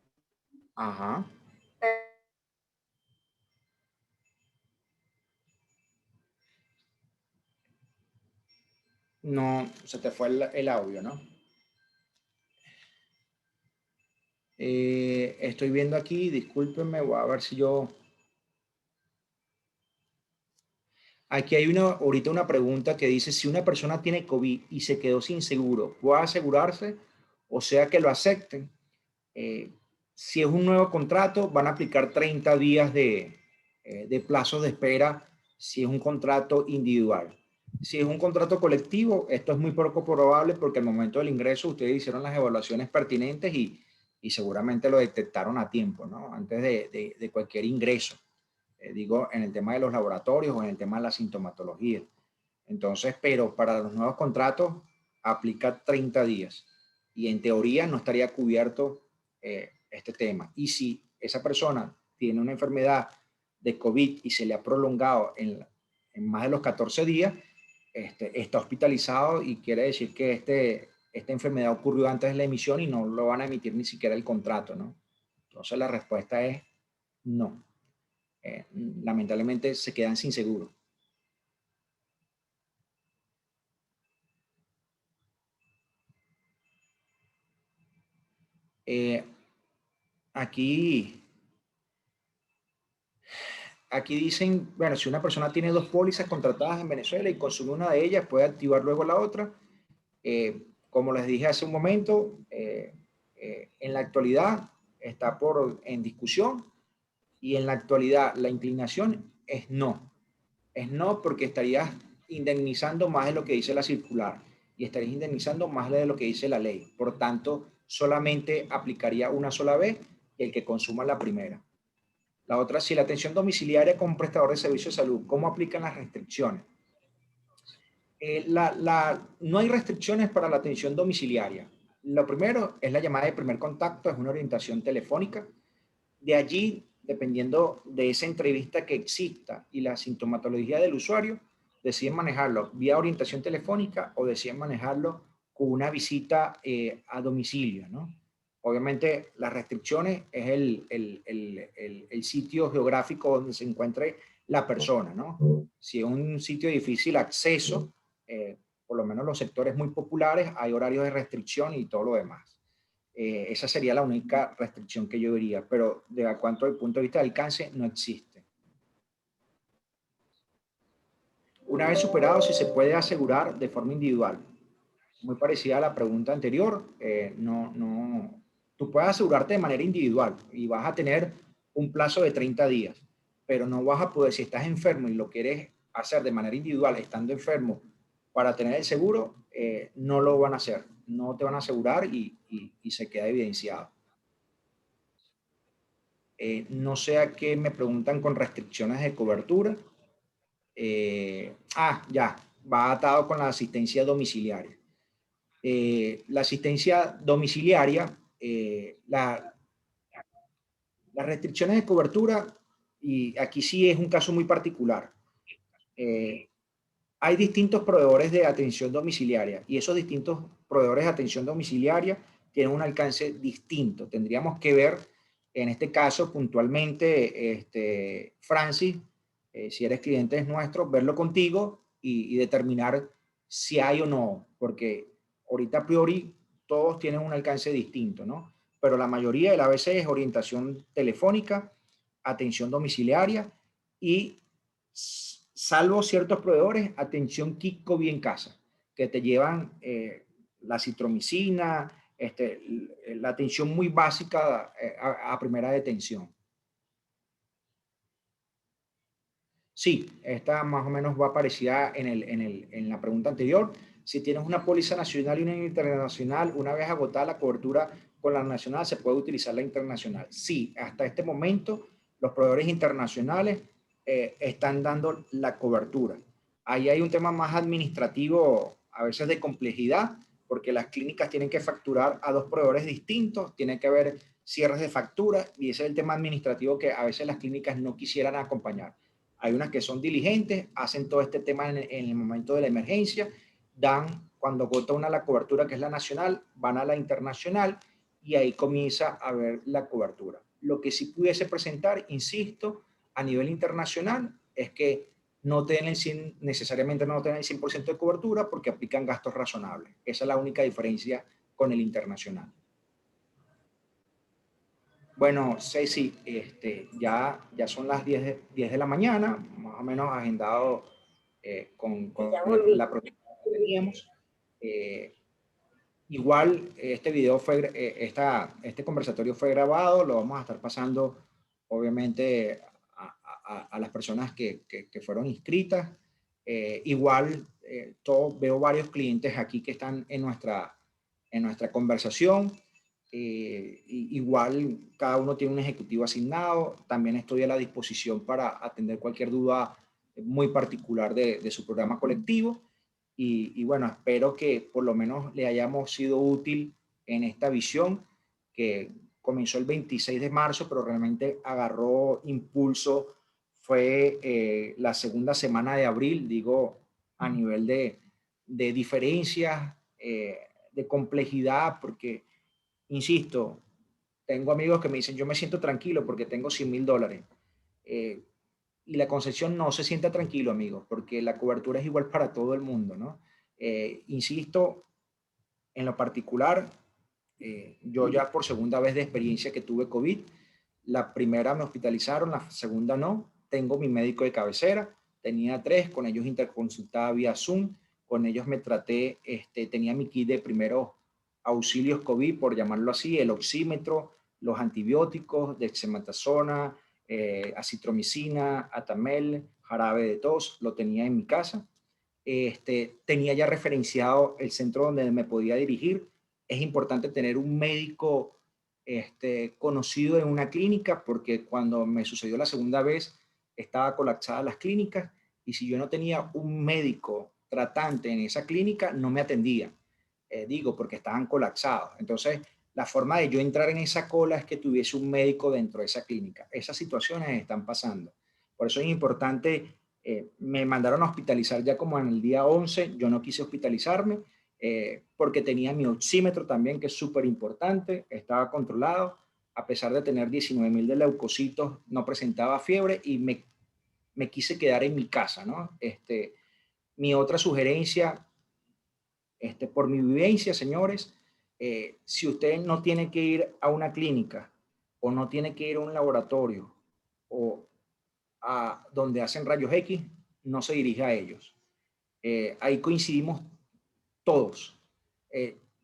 Ajá. No, se te fue el audio, ¿no? Estoy viendo aquí, discúlpenme, voy a ver si yo... Aquí hay ahorita una pregunta que dice, si una persona tiene COVID y se quedó sin seguro, ¿puede asegurarse? O sea, que lo acepten. Si es un nuevo contrato, van a aplicar 30 días de plazo de espera si es un contrato individual. Si es un contrato colectivo, esto es muy poco probable porque al momento del ingreso ustedes hicieron las evaluaciones pertinentes y seguramente lo detectaron a tiempo, ¿no? Antes de cualquier ingreso. Digo, en el tema de los laboratorios o en el tema de la sintomatología. Entonces, pero para los nuevos contratos aplica 30 días y en teoría no estaría cubierto este tema. Y si esa persona tiene una enfermedad de COVID y se le ha prolongado en más de los 14 días, está hospitalizado y quiere decir que esta enfermedad ocurrió antes de la emisión y no lo van a emitir ni siquiera el contrato, ¿no? Entonces la respuesta es no. Lamentablemente se quedan sin seguro. Aquí dicen, bueno, si una persona tiene dos pólizas contratadas en Venezuela y consume una de ellas, puede activar luego la otra. Como les dije hace un momento, en la actualidad está en discusión y en la actualidad la inclinación es no. Es no porque estarías indemnizando más de lo que dice la circular y estarías indemnizando más de lo que dice la ley. Por tanto, solamente aplicaría una sola vez el que consuma la primera. La otra, si la atención domiciliaria con un prestador de servicio de salud, ¿cómo aplican las restricciones? No hay restricciones para la atención domiciliaria. Lo primero es la llamada de primer contacto, es una orientación telefónica. De allí, dependiendo de esa entrevista que exista y la sintomatología del usuario, deciden manejarlo vía orientación telefónica o deciden manejarlo con una visita a domicilio, ¿no? Obviamente, las restricciones es el sitio geográfico donde se encuentre la persona, ¿no? Si es un sitio de difícil acceso, por lo menos los sectores muy populares, hay horarios de restricción y todo lo demás. Esa sería la única restricción que yo diría, pero de cuanto al punto de vista de alcance, no existe. Una vez superado, si se puede asegurar de forma individual. Muy parecida a la pregunta anterior, tú puedes asegurarte de manera individual y vas a tener un plazo de 30 días, pero no vas a poder, si estás enfermo y lo quieres hacer de manera individual, estando enfermo, para tener el seguro, no lo van a hacer, no te van a asegurar y se queda evidenciado. No sé a qué me preguntan con restricciones de cobertura. Ya, va atado con la asistencia domiciliaria. La asistencia domiciliaria, las restricciones de cobertura, y aquí sí es un caso muy particular. Hay distintos proveedores de atención domiciliaria y esos distintos proveedores de atención domiciliaria tienen un alcance distinto. Tendríamos que ver, en este caso puntualmente, Francis, si eres cliente nuestro, verlo contigo y determinar si hay o no, porque ahorita a priori todos tienen un alcance distinto, ¿no? Pero la mayoría de las veces es orientación telefónica, atención domiciliaria y, salvo ciertos proveedores, atención kit COVID en casa, que te llevan la citromicina, la atención muy básica a primera detención. Sí, esta más o menos va parecida en la pregunta anterior. Si tienes una póliza nacional y una internacional, una vez agotada la cobertura con la nacional, se puede utilizar la internacional. Sí, hasta este momento los proveedores internacionales están dando la cobertura. Ahí hay un tema más administrativo, a veces de complejidad, porque las clínicas tienen que facturar a dos proveedores distintos, tiene que haber cierres de factura y ese es el tema administrativo que a veces las clínicas no quisieran acompañar. Hay unas que son diligentes, hacen todo este tema en el momento de la emergencia, dan, cuando agota una la cobertura que es la nacional, van a la internacional y ahí comienza a ver la cobertura. Lo que sí pudiese presentar, insisto, a nivel internacional es que no tienen necesariamente no tienen el 100% de cobertura porque aplican gastos razonables. Esa es la única diferencia con el internacional. Bueno, Ceci, ya son las 10 de la mañana, más o menos agendado con la próxima que teníamos. Igual, este video este conversatorio fue grabado, lo vamos a estar pasando, obviamente, a las personas que fueron inscritas. Igual, veo varios clientes aquí que están en nuestra conversación. Igual cada uno tiene un ejecutivo asignado, también estoy a la disposición para atender cualquier duda muy particular de su programa colectivo y bueno, espero que por lo menos le hayamos sido útil en esta visión que comenzó el 26 de marzo, pero realmente agarró impulso, fue la segunda semana de abril, digo, a nivel de diferencias, de complejidad, porque insisto, tengo amigos que me dicen, yo me siento tranquilo porque tengo $100,000. Y la Concepción no se sienta tranquilo, amigos, porque la cobertura es igual para todo el mundo, ¿no? Insisto, en lo particular, yo ya por segunda vez de experiencia que tuve COVID, la primera me hospitalizaron, la segunda no. Tengo mi médico de cabecera, tenía 3, con ellos interconsultaba vía Zoom, con ellos me traté, tenía mi kit de primeros auxilios COVID, por llamarlo así, el oxímetro, los antibióticos, dexametasona, acitromicina, Atamel, jarabe de tos, lo tenía en mi casa. Tenía ya referenciado el centro donde me podía dirigir. Es importante tener un médico conocido en una clínica, porque cuando me sucedió la segunda vez, estaba colapsada las clínicas, y si yo no tenía un médico tratante en esa clínica, no me atendía. Digo, porque estaban colapsados. Entonces, la forma de yo entrar en esa cola es que tuviese un médico dentro de esa clínica. Esas situaciones están pasando. Por eso es importante, me mandaron a hospitalizar ya como en el día 11, yo no quise hospitalizarme porque tenía mi oxímetro también, que es súper importante, estaba controlado, a pesar de tener 19,000 de leucocitos, no presentaba fiebre y me quise quedar en mi casa, ¿no? Mi otra sugerencia, por mi vivencia, señores, si usted no tiene que ir a una clínica o no tiene que ir a un laboratorio o a donde hacen rayos X, no se dirige a ellos. Ahí coincidimos todos.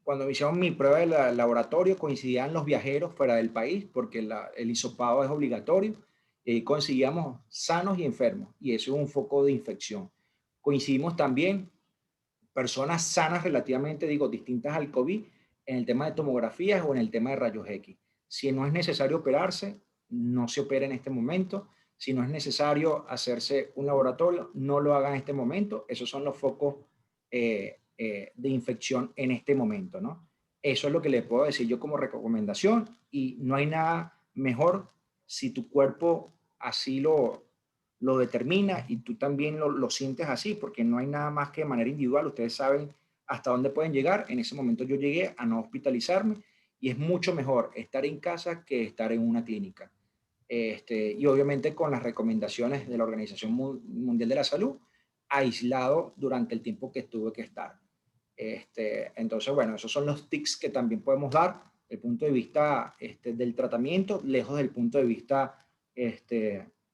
Cuando me hicieron mi prueba de laboratorio, coincidían los viajeros fuera del país, porque el hisopado es obligatorio, y coincidíamos sanos y enfermos, y eso es un foco de infección. Coincidimos también personas sanas relativamente, digo, distintas al COVID, en el tema de tomografías o en el tema de rayos X. Si no es necesario operarse, no se opera en este momento. Si no es necesario hacerse un laboratorio, no lo haga en este momento. Esos son los focos de infección en este momento, ¿no? Eso es lo que le puedo decir yo como recomendación, y no hay nada mejor si tu cuerpo así lo determina y tú también lo sientes así, porque no hay nada más que de manera individual. Ustedes saben hasta dónde pueden llegar. En ese momento yo llegué a no hospitalizarme, y es mucho mejor estar en casa que estar en una clínica. Y obviamente con las recomendaciones de la Organización Mundial de la Salud, aislado durante el tiempo que tuve que estar. Entonces, bueno, esos son los tips que también podemos dar desde el punto de vista del tratamiento, lejos del punto de vista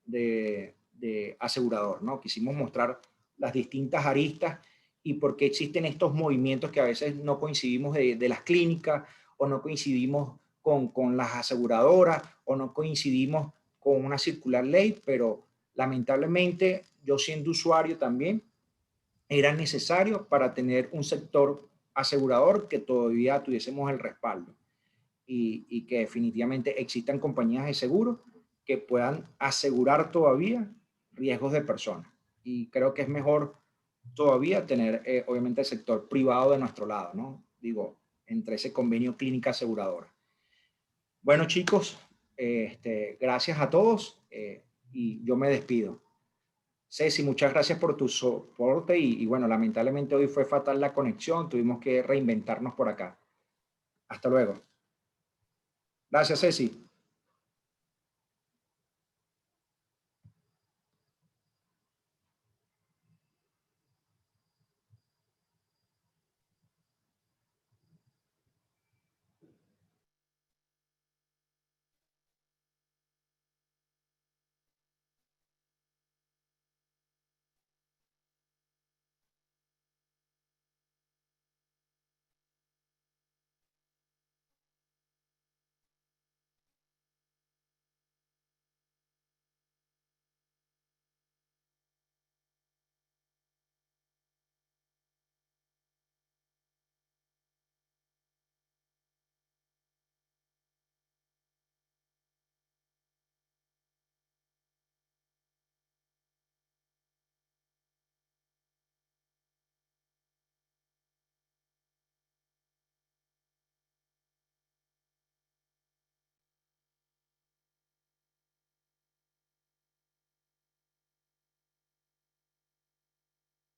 de asegurador, ¿no? Quisimos mostrar las distintas aristas y por qué existen estos movimientos que a veces no coincidimos de las clínicas, o no coincidimos con las aseguradoras, o no coincidimos con una circular ley, pero lamentablemente yo, siendo usuario también, era necesario para tener un sector asegurador que todavía tuviésemos el respaldo, y que definitivamente existan compañías de seguro que puedan asegurar todavía riesgos de personas. Y creo que es mejor todavía tener, obviamente, el sector privado de nuestro lado, ¿no? Digo, entre ese convenio clínica aseguradora. Bueno, chicos, gracias a todos, y yo me despido. Ceci, muchas gracias por tu soporte, y bueno, lamentablemente hoy fue fatal la conexión, tuvimos que reinventarnos por acá. Hasta luego. Gracias, Ceci.